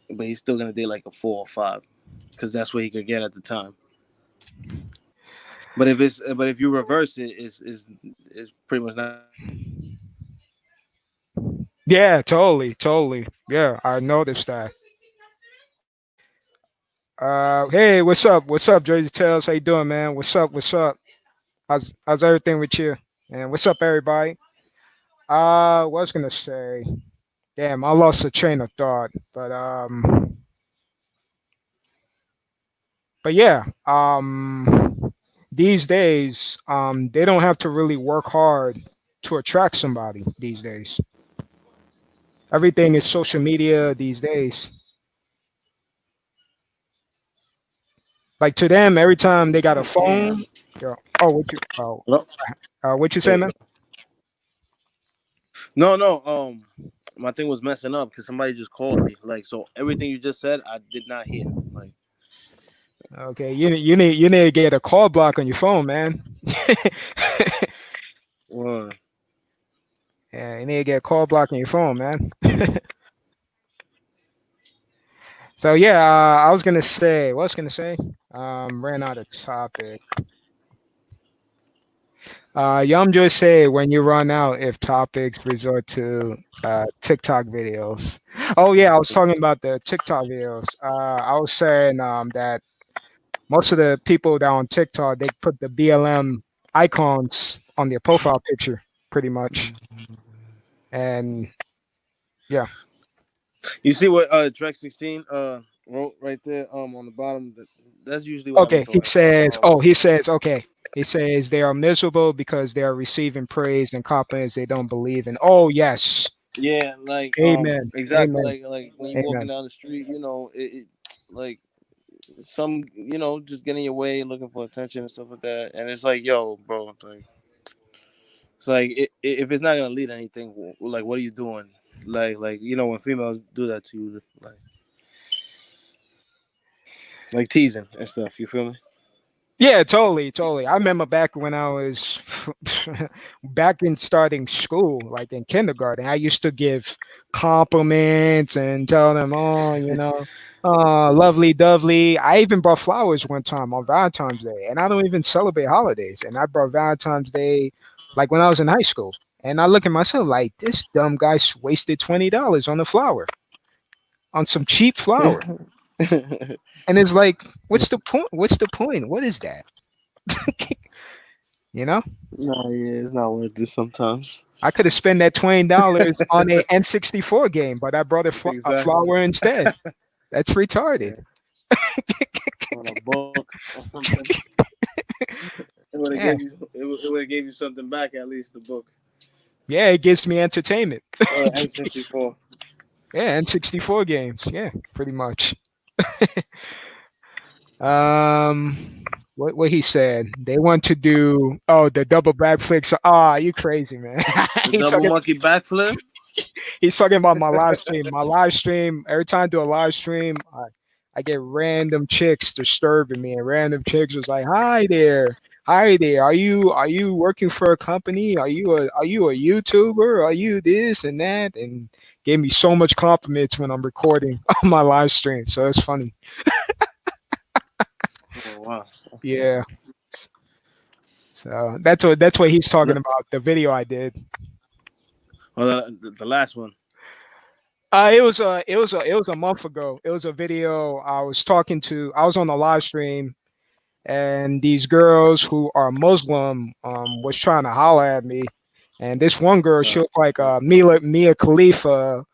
But he's still gonna date like a 4 or 5, because that's what he could get at the time. But if you reverse it, it's pretty much not. Yeah, totally. Yeah, I noticed that. Hey, what's up? What's up, Jersey Tales? How you doing, man? What's up? What's up? How's everything with you? And what's up, everybody? What was gonna say? Damn, I lost the train of thought. But yeah, these days, they don't have to really work hard to attract somebody these days. Everything is social media these days. Like to them, every time they got a Damn. phone, oh, No, what you there say, you man? go. No. My thing was messing up because somebody just called me. Like, so everything you just said, I did not hear. Like, Okay, you need to get a call block on your phone, man. uh, Yeah, you need to get a call block on your phone, man. So yeah, I was gonna say, what was gonna say? Ran out of topic. Yum just say when you run out, if topics resort to TikTok videos. Oh yeah, I was talking about the TikTok videos. I was saying that most of the people that on TikTok they put the BLM icons on their profile picture, pretty much. And yeah, You see what Trek 16 wrote right there on the bottom. That's usually what I be okay. He talking about. says, oh, he says, okay. He says they are miserable because they are receiving praise and compliments they don't believe in. Oh yes, Yeah, like amen, exactly amen, like when you walking amen. down the street, like some just getting your way, looking for attention and stuff like that, and it's like, yo, bro, like it's like if it's not gonna lead to anything, like what are you doing? Like when females do that to you, like teasing and stuff. You feel me? Yeah, totally, totally. I remember back when I was back in starting school, like in kindergarten, I used to give compliments and tell them, oh, lovely dovely. I even brought flowers one time on Valentine's Day, and I don't even celebrate holidays. And I brought Valentine's Day like when I was in high school. And I look at myself like this dumb guy wasted $20 on a flower, on some cheap flower. And it's like, what's the point? What's the point? What is that? you know? No, yeah, it's not worth it sometimes. I could have spent that $20 on a N64 game, but I brought a Exactly. flower instead. That's retarded. Yeah, on a book or something. It would have Yeah, gave you it would have gave you something back at least the book yeah, it gives me entertainment. or N64. Yeah, N64 games. Yeah, pretty much. Um, what he said? They want to do the double backflips. Ah, you crazy man? The he's double talking. monkey backflip. He's talking about my live stream. My live stream. Every time I do a live stream, I get random chicks disturbing me, and random chicks was like, "Hi there, hi there. Are you working for a company? Are you a YouTuber? Are you this and that?" And gave me so much compliments when I'm recording on my live stream. So it's funny. Oh wow. Yeah. So that's what he's talking about. The video I did. Well, the last one. It was a month ago. It was a video. I was on a live stream, and these girls who are Muslim was trying to holler at me, and this one girl, she Uh, looked like Mia Khalifa,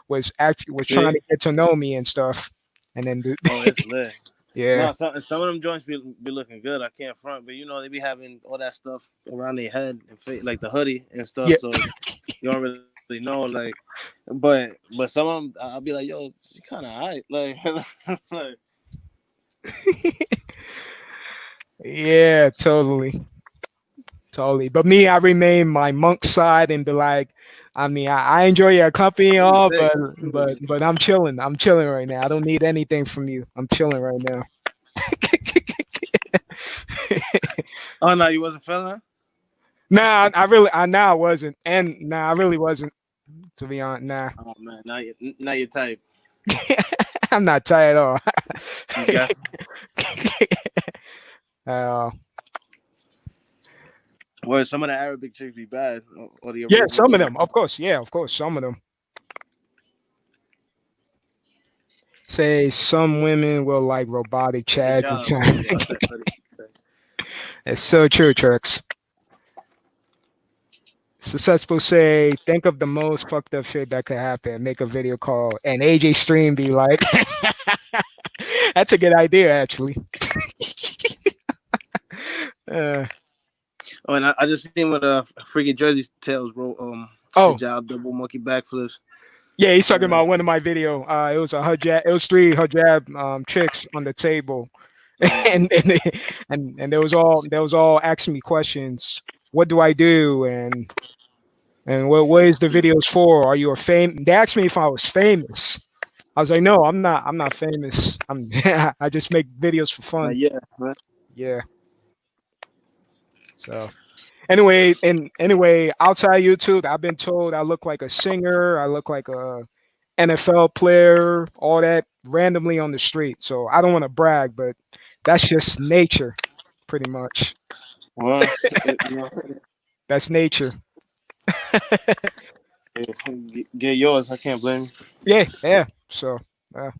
was trying to See? get to know me and stuff, and then Oh, it's lit. yeah, No, some of them joints be looking good. I can't front, but they be having all that stuff around their head and like the hoodie and stuff. yeah, So you don't really know, like, but some of them, I'll be like, yo, she kind of high, like, like, yeah, totally. Totally. But me, I remain my monk side and be like, I mean, I enjoy your company and I be all, sick but too. but I'm chilling. I'm chilling right now. I don't need anything from you. I'm chilling right now. Oh no, you wasn't feeling? Nah, I really, I wasn't, and nah, I really wasn't. To be honest, nah, Oh man, now you type. I'm not tired at all. You got uh, well, some of the Arabic chicks be bad, or the yeah, original some of chicks. them, of course. Yeah, of course, some of them. Say some women will like robotic Hey, chads and child, I'm time. crazy about that hoodie. It's so true, Turks. Successful say, think of the most fucked up shit that could happen. Make a video call, and AJ Stream be like, "That's a good idea, actually." uh, Oh, and I just seen what Freaky Jersey Tales wrote. Good oh, job, double monkey backflips. yeah, he's talking Uh, about one of my video. It was a hijab. It was three hijab chicks on the table, uh, and they was all asking me questions. What do I do? And what is the videos for? Are you a fame? They asked me if I was famous. I was like, no, I'm not. I'm not famous. I'm. I just make videos for fun. yeah, man. Yeah. So anyway, outside YouTube, I've been told I look like a singer. I look like a NFL player. All that randomly on the street. So I don't want to brag, but that's just nature, pretty much. Well, That's nature. get yours. I can't blame you. Yeah, yeah. So, uh,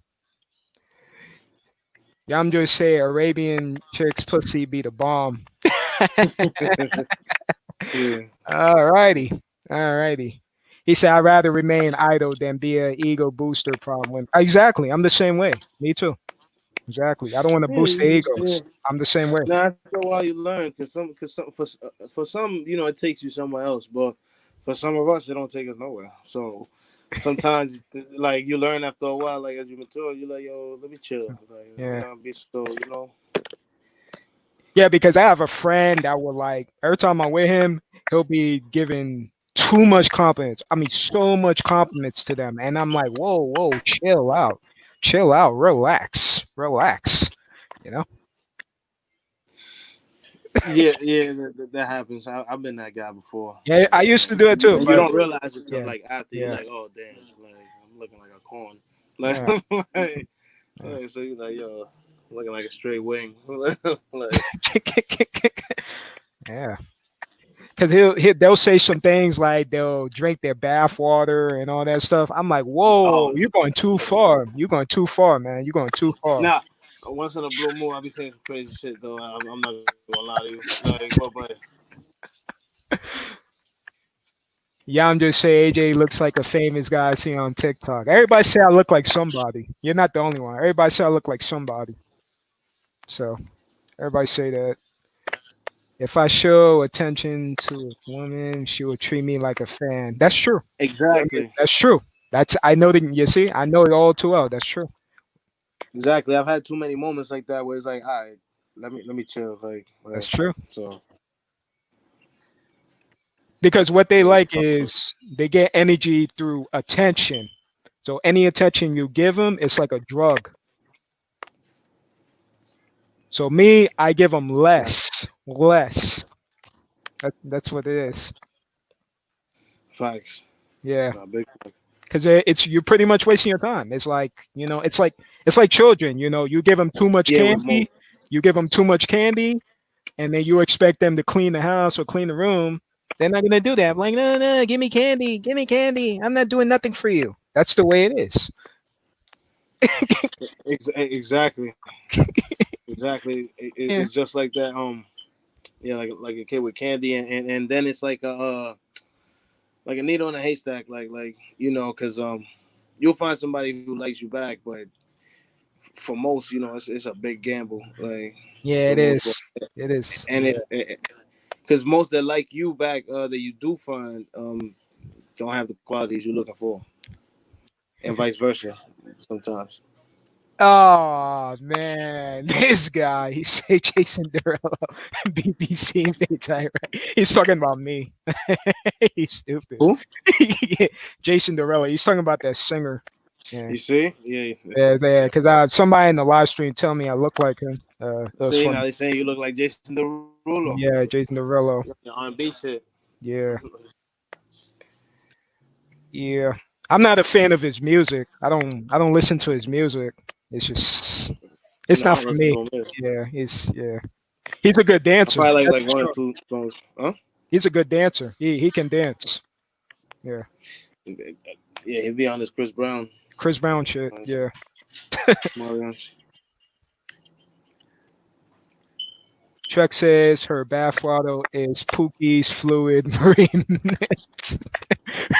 Yeah, I'm just saying Arabian chicks pussy be the bomb. Yeah. All righty. All righty. He said, I'd rather remain idle than be a ego booster problem. Exactly. I'm the same way. Me too. Exactly. I don't want to Yeah, boost the yeah. egos. I'm the same way. Now after a while you learn, for some, you know, it takes you somewhere else, but for some of us, it don't take us nowhere. So sometimes, like you learn after a while, like as you mature, you're like, yo, let me chill, like let me Yeah. not be so, you know. Yeah, because I have a friend that will like every time I'm with him, he'll be giving too much compliments. I mean, so much compliments to them, and I'm like, whoa, whoa, chill out, relax, relax. You know? Yeah, yeah, that happens. I've been that guy before, Yeah, I used to do it too, and you but don't realize it till yeah, like after. You're yeah, like, oh damn, like I'm looking like a corn, like, yeah, like, yeah. so you're like, yo, I'm looking like a straight wing, like, Yeah, because they'll say some things like they'll drink their bath water and all that stuff. I'm like, whoa, oh, you're going too far. You're going too far, man. You're going too far. nah. Once in a blue moon, I be saying some crazy shit though. I'm not gonna lie to you, like, but Yeah, I'm just saying AJ looks like a famous guy I see on TikTok. Everybody say I look like somebody. You're not the only one. Everybody say I look like somebody. So everybody say that. If I show attention to a woman, she will treat me like a fan. That's true. Yeah, yeah, exactly, that's true. That's I know that you see, I know it all too well. That's true. exactly. I've had too many moments like that where it's like, all right, let me chill, That's true. so Because what they yeah, like is they get energy through attention. So any attention you give them, it's like a drug. So me, I give them less, less. That's what it is. facts. Yeah, Nah, big facts. because it's you're pretty much wasting your time. It's like it's like children. You give them too much Yeah, with mo. candy, you give them too much candy, and then you expect them to clean the house or clean the room. They're not gonna do that. I'm like, no, no, give me candy, give me candy. I'm not doing nothing for you. That's the way it is. Exactly, exactly. It's Yeah, just like that. Yeah, like a kid with candy, and then it's like a needle in a haystack. Like you know, because you'll find somebody who likes you back, but for most, you know, it's a big gamble. Like yeah, for it the most part, is. It is. and if because most that like you back that you do find don't have the qualities you're looking for, and vice versa sometimes. Oh man, this guy, he said Jason Derulo, BBC Daytime, right? He's talking about me. He's stupid. Who? Yeah, Jason Derulo, he's talking about that singer. Yeah, You see? Yeah. yeah, because somebody in the live stream tell me I look like him. It was See, now funny. they saying you look like Jason Derulo. Yeah, Jason Derulo. Your R&B shit. Yeah, yeah. I'm not a fan of his music. I don't listen to his music. It's just, You it's know, I not don't for listen me. to him either. Yeah, he's a good I dancer. probably That's like for one or sure. two songs. Huh? He's a good dancer. He can dance. Yeah. Yeah, he be on this Chris Brown. Chris Brown shit. Yeah. Marion. Chuck says her bathwater is Pookie's fluid marine nets.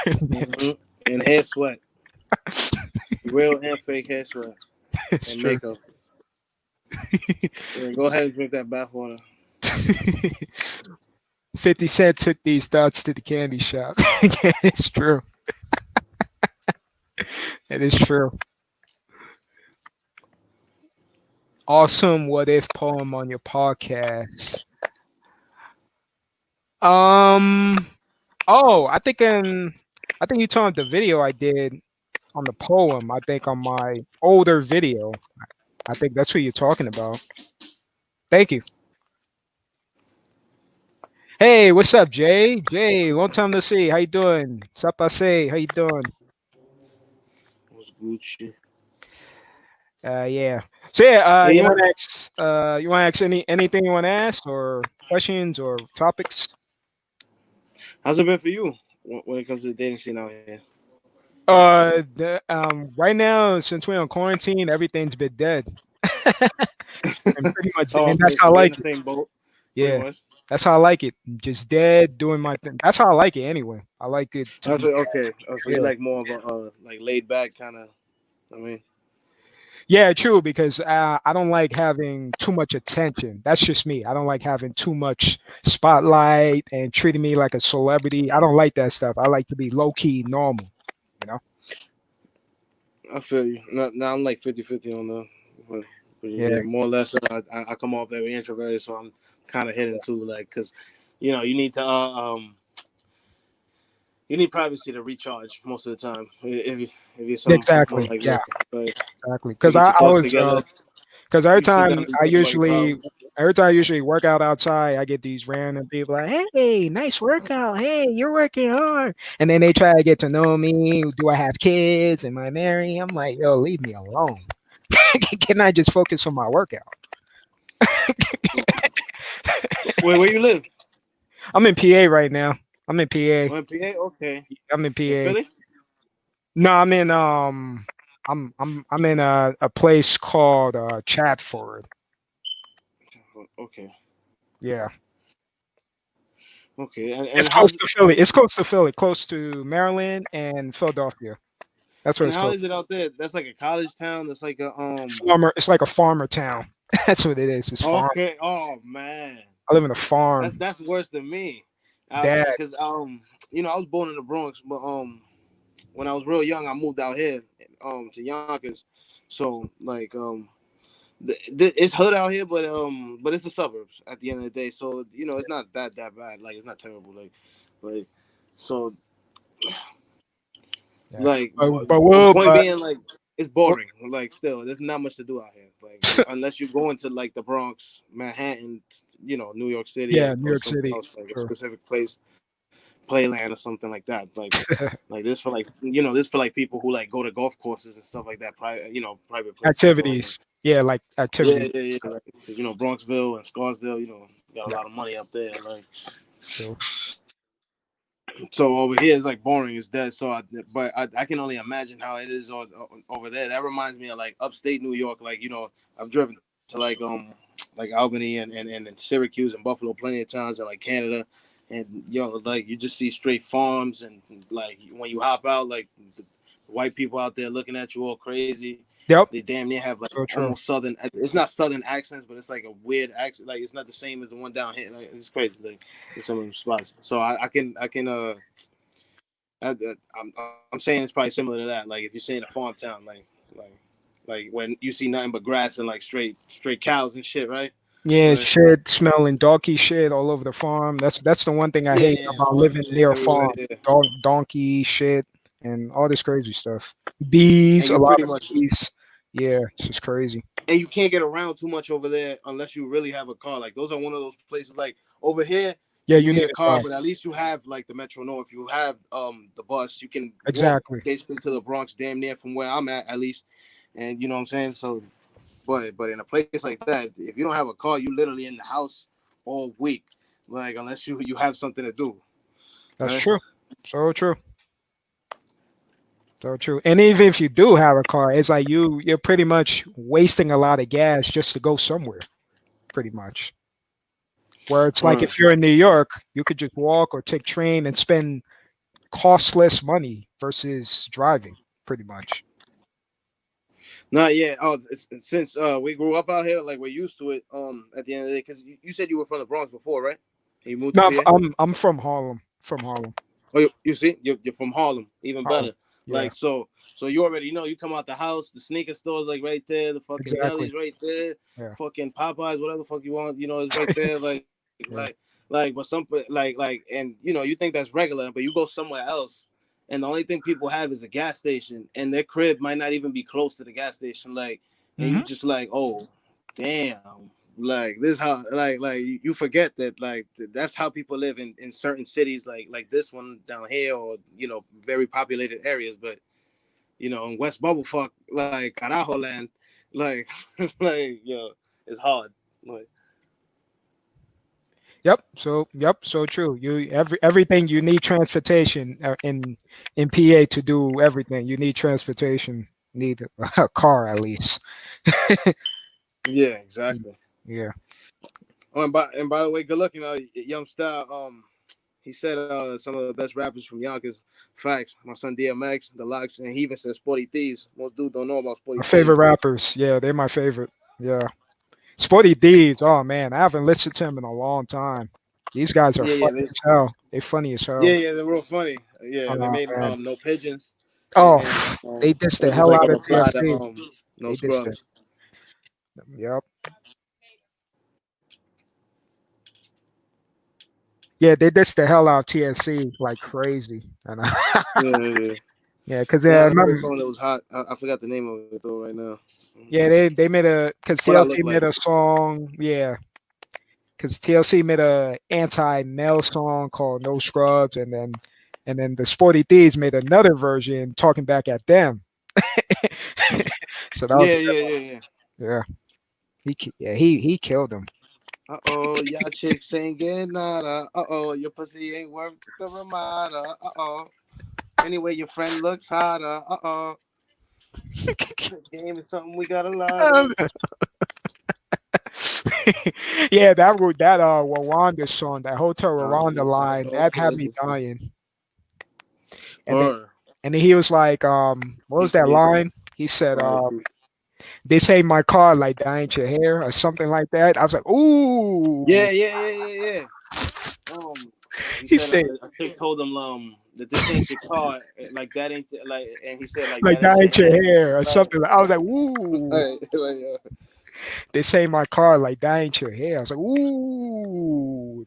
Mm-hmm. Nets. And hair sweat, real and fake hair sweat, It's and true. makeup. Yeah, go ahead and drink that bathwater. 50 Cent took these thoughts to the candy shop. Yeah, it's true. It is true. Awesome what if poem on your podcast. Um oh, I think you talking the video I did on the poem, I think on my older video. I think that's what you're talking about. Thank you. Hey, what's up, Jay? Jay, long time no see. How you doing? Sapase, how you doing? Was Gucci. Yeah. So yeah, Hey, you yeah. want to ask anything you want to ask or questions or topics? How's it been for you when it comes to the dating scene out here? Right now since we're on quarantine, everything's been dead. and pretty much, Oh, and okay. that's So how I we're in like the it. same boat, pretty Yeah, much. that's how I like it. Just dead doing my thing. That's how I like it anyway. I like it to That's be. it, okay. Oh, so you Yeah. like more of a like laid back kind of. I mean, Yeah, true. Because I don't like having too much attention. That's just me. I don't like having too much spotlight and treating me like a celebrity. I don't like that stuff. I like to be low key, normal. You know. I feel you. Now I'm like 50-50 on the, but, but Yeah. yeah, more or less. I come off very introverted, so I'm kind of hidden too, like, cause you need to you need privacy to recharge most of the time. If you're someone Exactly. like Yeah. that, like Exactly. to Because get I, your I thoughts was together, because you sit down, you think about your problems. every time I usually work out outside, I get these random people like, "Hey, nice workout. Hey, you're working hard." And then they try to get to know me. Do I have kids? Am I married? I'm like, yo, leave me alone. Can I just focus on my workout? Wait, where you live? I'm in PA right now. I'm in PA. Oh, in PA. Okay, I'm in in PA. Philly. No, I'm in a place called Chatford. Okay, Yeah. okay, It's close to Philly. It's close to Philly, close to Maryland and Philadelphia. That's what and it's how called. is it out there? That's like a college town. That's like a Farmer. It's like a farmer town. That's what it is. It's farm. Okay. Oh man, I live in a farm. that's worse than me. Dad. Because I was born in the Bronx, but when I was real young, I moved out here to Yonkers. So like it's hood out here, but it's the suburbs at the end of the day. So it's not that bad. Like it's not terrible. Like so Yeah. like But the we'll. point But being, like, it's we'll- boring. Like still, there's not much to do out here. Like unless you go into like the Bronx, Manhattan, New York City, yeah, New or York somewhere City. else, like a Sure. specific place, playland or something like that. Like this for this for like people who like go to golf courses and stuff like that. Private places. So Activities. Yeah, like yeah, activities. yeah, yeah. Like, 'cause, Bronxville and Scarsdale, got a Yeah. lot of money up there. Like True. so over here it's like boring as dead. But I can only imagine how it is over there. That reminds me of like upstate New York. Like I've driven to like Albany and Syracuse and Buffalo plenty of times, and like Canada, and like you just see straight farms, and like when you hop out, like the white people out there looking at you all crazy. Yep. They damn near have like So true. almost southern. It's not southern accents, but it's like a weird accent. Like it's not the same as the one down here. Like it's crazy. Like in some of them spots. So I can I'm saying it's probably similar to that. Like if you're saying a farm town, like like when you see nothing but grass and like straight cows and shit, right? Yeah, Right. shit, smelling donkey shit all over the farm. That's the one thing I Yeah, hate yeah, about horny living shit near a everywhere. farm. Yeah. Donkey shit and all this crazy stuff. Bees, And a you lot pretty of much bees. Yeah, it's just crazy. and you can't get around too much over there unless you really have a car. Like those are one of those places. Like over here, Yeah, you you need need a a car, car. but at least you have like the Metro North. If you have the bus, you can walk Exactly. basically to the Bronx, damn near from where I'm at least. And you know what I'm saying. So, but in a place like that, if you don't have a car, you literally in the house all week. Like unless you have something to do, That's right? true. So true. So true. And even if you do have a car, it's like you're pretty much wasting a lot of gas just to go somewhere, pretty much. Where it's like Right. if you're in New York, you could just walk or take train and spend costless money versus driving, pretty much. Not yet. Oh, since we grew up out here, like we're used to it. At the end of the day, because you said you were from the Bronx before, right? And you moved to No, PA. I'm from Harlem. From Harlem. Oh, you see, you're from Harlem, even Harlem. better. Yeah, Like so you already know. You come out the house, the sneaker stores like right there, the fucking exactly. delis right there, Yeah, fucking Popeyes, whatever the fuck you want, is right there. yeah. But and you think that's regular, but you go somewhere else, and the only thing people have is a gas station, and their crib might not even be close to the gas station. Like, and you Hmm. just like, oh, damn, like this how like you forget that that's how people live in certain cities like this one down here, or very populated areas. But in West Bubblefuck, like Carajo land, like like it's hard. Like Yep. So true. Everything you need transportation in PA to do everything. You need transportation. Need a car at least. Yeah, exactly. Yeah. Oh, and by the way, good looking, young style. He said some of the best rappers from Yonkers. Facts. My son DMX, the Locks, and he even said Sporty Thieves. Most dudes don't know about My Sporty favorite Thieves. rappers. Yeah, they're my favorite. Yeah. Sporty Deeds. Oh man, I haven't listened to him in a long time. These guys are Yeah, yeah, funny as hell. They funny as yeah, hell. yeah. They're real funny. Yeah, they Oh made man. No Pigeons, Oh, and they dissed the which is hell like a out of reply to TLC. No They dissed it. Scrubs. Yep. Yeah, they dissed the hell out of TLC like crazy. And Yeah, yeah, yeah. yeah, because They I had another remember. song that was hot. I forgot the name of it though right now. Yeah, they made a because What I TLC look made like. a song. Yeah, because TLC made a anti-male song called "No Scrubs," and then the Sporty Thieves made another version talking back at them. So that was Yeah, a good yeah, one. yeah, yeah. Yeah, he killed him. Uh-oh, y'all chicks ain't getting nada. Uh-oh, your pussy ain't worth the reminder. Uh-oh. Anyway, your friend looks hotter. Uh-oh. The game is something we got a lot of. Yeah, that Rwanda song, that Hotel Rwanda line, that had me Okay. dying. And then Or and then he was like, what was speak that speak. line? He said, All right, speak. they say my car like that ain't your hair or something like that. I was like, ooh. Yeah, yeah, yeah, yeah, yeah. Um, he He said said, a chick told him that this ain't your car, like that ain't like, and he said like like that that ain't your ain't your hair. hair or Like, something. I was like, ooh. like, They say my car like that ain't your hair. I was like, ooh.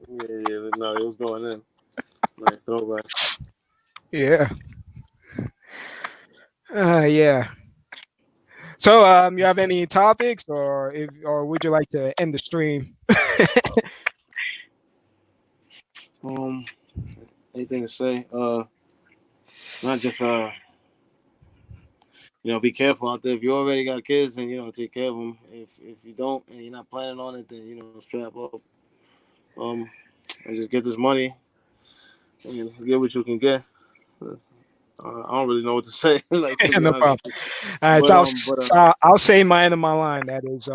yeah, yeah. No, it was going in like throwback. Yeah. Yeah. So, you have any topics, or would you like to end the stream? Um, anything to say? Not just be careful out there. If you already got kids, and take care of them. If you don't, and you're not planning on it, then strap up. Um, and just get this money and get what you can get. I don't really know what to say, like, to be No honest. problem. All right, But I'll say my end of my line. That is,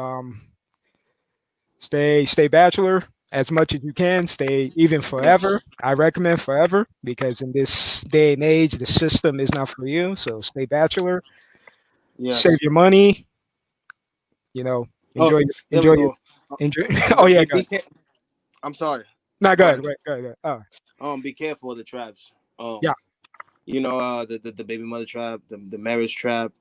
stay bachelor as much as you can. Stay even forever. yes, I recommend forever because in this day and age, the system is not for you. So stay bachelor. Save yes. your money. You know, Oh, enjoy there we your go. enjoy. And Oh yeah, go ahead. I'm sorry. No, go Go ahead. ahead. Go ahead. Go ahead. Oh Be careful of the traps. yeah. The baby mother trap, the marriage trap.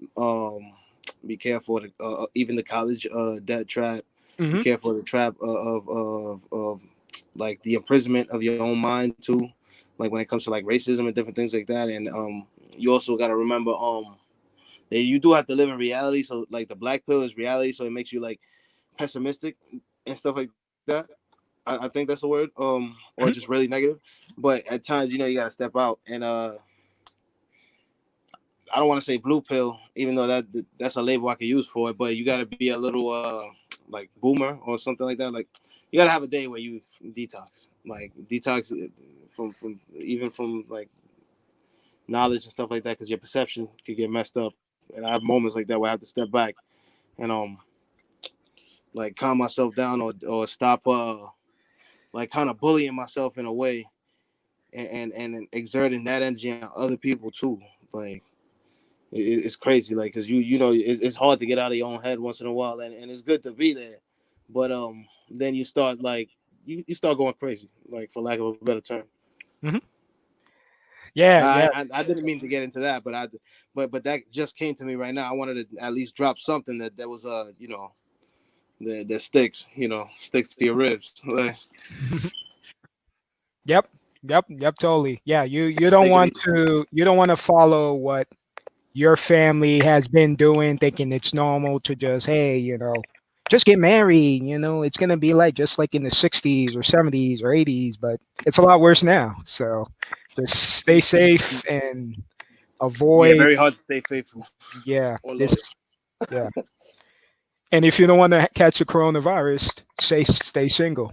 Be careful of even the college debt trap. Be Hmm. careful of the trap of like the imprisonment of your own mind too. Like when it comes to like racism and different things like that. And you also got to remember that you do have to live in reality. So like the black pill is reality, so it makes you like pessimistic and stuff like that. I think that's the word. Or just really negative. But at times, you got to step out and I don't want to say blue pill, even though that's a label I could use for it. But you got to be a little like boomer or something like that. Like you got to have a day where you detox, like detox from even from like knowledge and stuff like that, because your perception could get messed up. And I have moments like that where I have to step back and like calm myself down or stop like kind of bullying myself in a way and exerting that energy on other people too. Like it's crazy, like because it's hard to get out of your own head once in a while, and it's good to be there, but then you start like you start going crazy, like for lack of a better term. Hmm. Yeah. Yeah. I didn't mean to get into that, but that just came to me right now. I wanted to at least drop something that was that sticks, sticks to your ribs. Like, Yep. Yep. Totally. Yeah. You don't take it want easy. to follow what your family has been doing, thinking it's normal to just, hey, just get married. It's gonna be like just like in the '60s or '70s or '80s, but it's a lot worse now. So just stay safe and Yeah, avoid. very hard to stay faithful Yeah, or loyal. this. Yeah, and if you don't want to catch the coronavirus, stay single.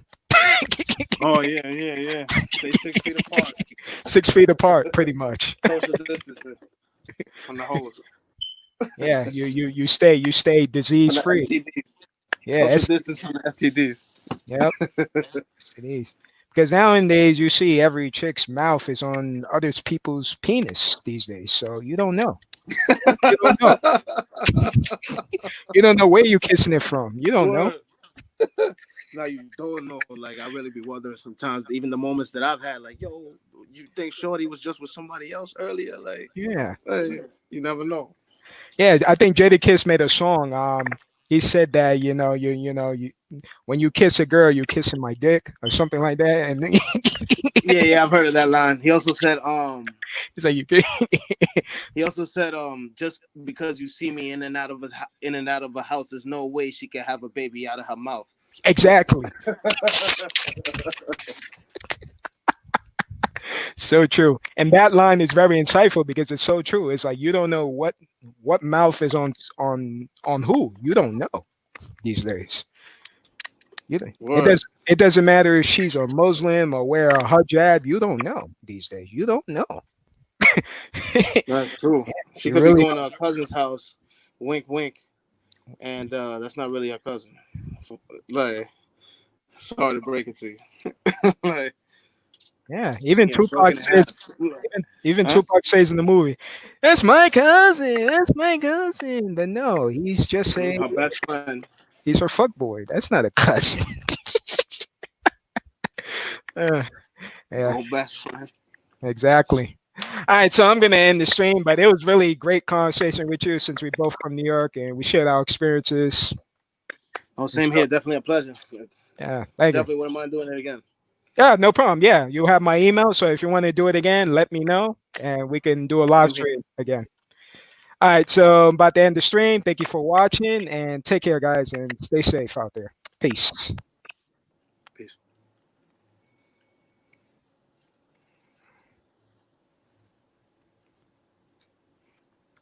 Oh yeah, yeah, yeah. Stay 6 feet apart. 6 feet apart, pretty much. Social distancing from the host. Yeah, you stay From disease the free. STDs, Yeah, social it's distance from the STDs. yep, it is. Because nowadays you see every chick's mouth is on other people's penis these days, so you don't know. You don't know. You don't know where you kissing it from. You don't know. Word. Now you don't know. Like I really be wondering sometimes. Even the moments that I've had, like, yo, you think Shorty was just with somebody else earlier? Like, Yeah, you never know. yeah. I think Jadakiss made a song. He said that you when you kiss a girl, you kissing my dick or something like that, and Yeah, yeah, I've heard of that line. he's like, he also said, just because you see me in and out of a house, there's no way she can have a baby out of her mouth. exactly. So true. And that line is very insightful because it's so true. It's like you don't know what mouth is on who. You don't know these days. You don't, Word. it doesn't matter if she's a Muslim or wear a hijab. You don't know these days. You don't know. That's true. She You could be really going to her cousin's house, wink, wink, and that's not really her cousin. Like, sorry to break it to you. Like, yeah. she Even getting Tupac broken in says half. even Huh? Tupac says in the movie, "That's my cousin. That's my cousin." But no, he's just saying Her best friend. he's her fuck boy. That's not a cousin. Uh, yeah. Oh, best friend. Exactly. All right, so I'm gonna end the stream, but it was really great conversation with you since we both from New York and we shared our experiences Oh, and same stuff. here. Definitely a pleasure. Yeah, thank you. Definitely wouldn't mind doing it again. Yeah, no problem. Yeah, you have my email, so if you want to do it again, let me know and we can do a live Same here. stream again. All right, so I'm about to end the stream. Thank you for watching and take care, guys, and stay safe out there. Peace.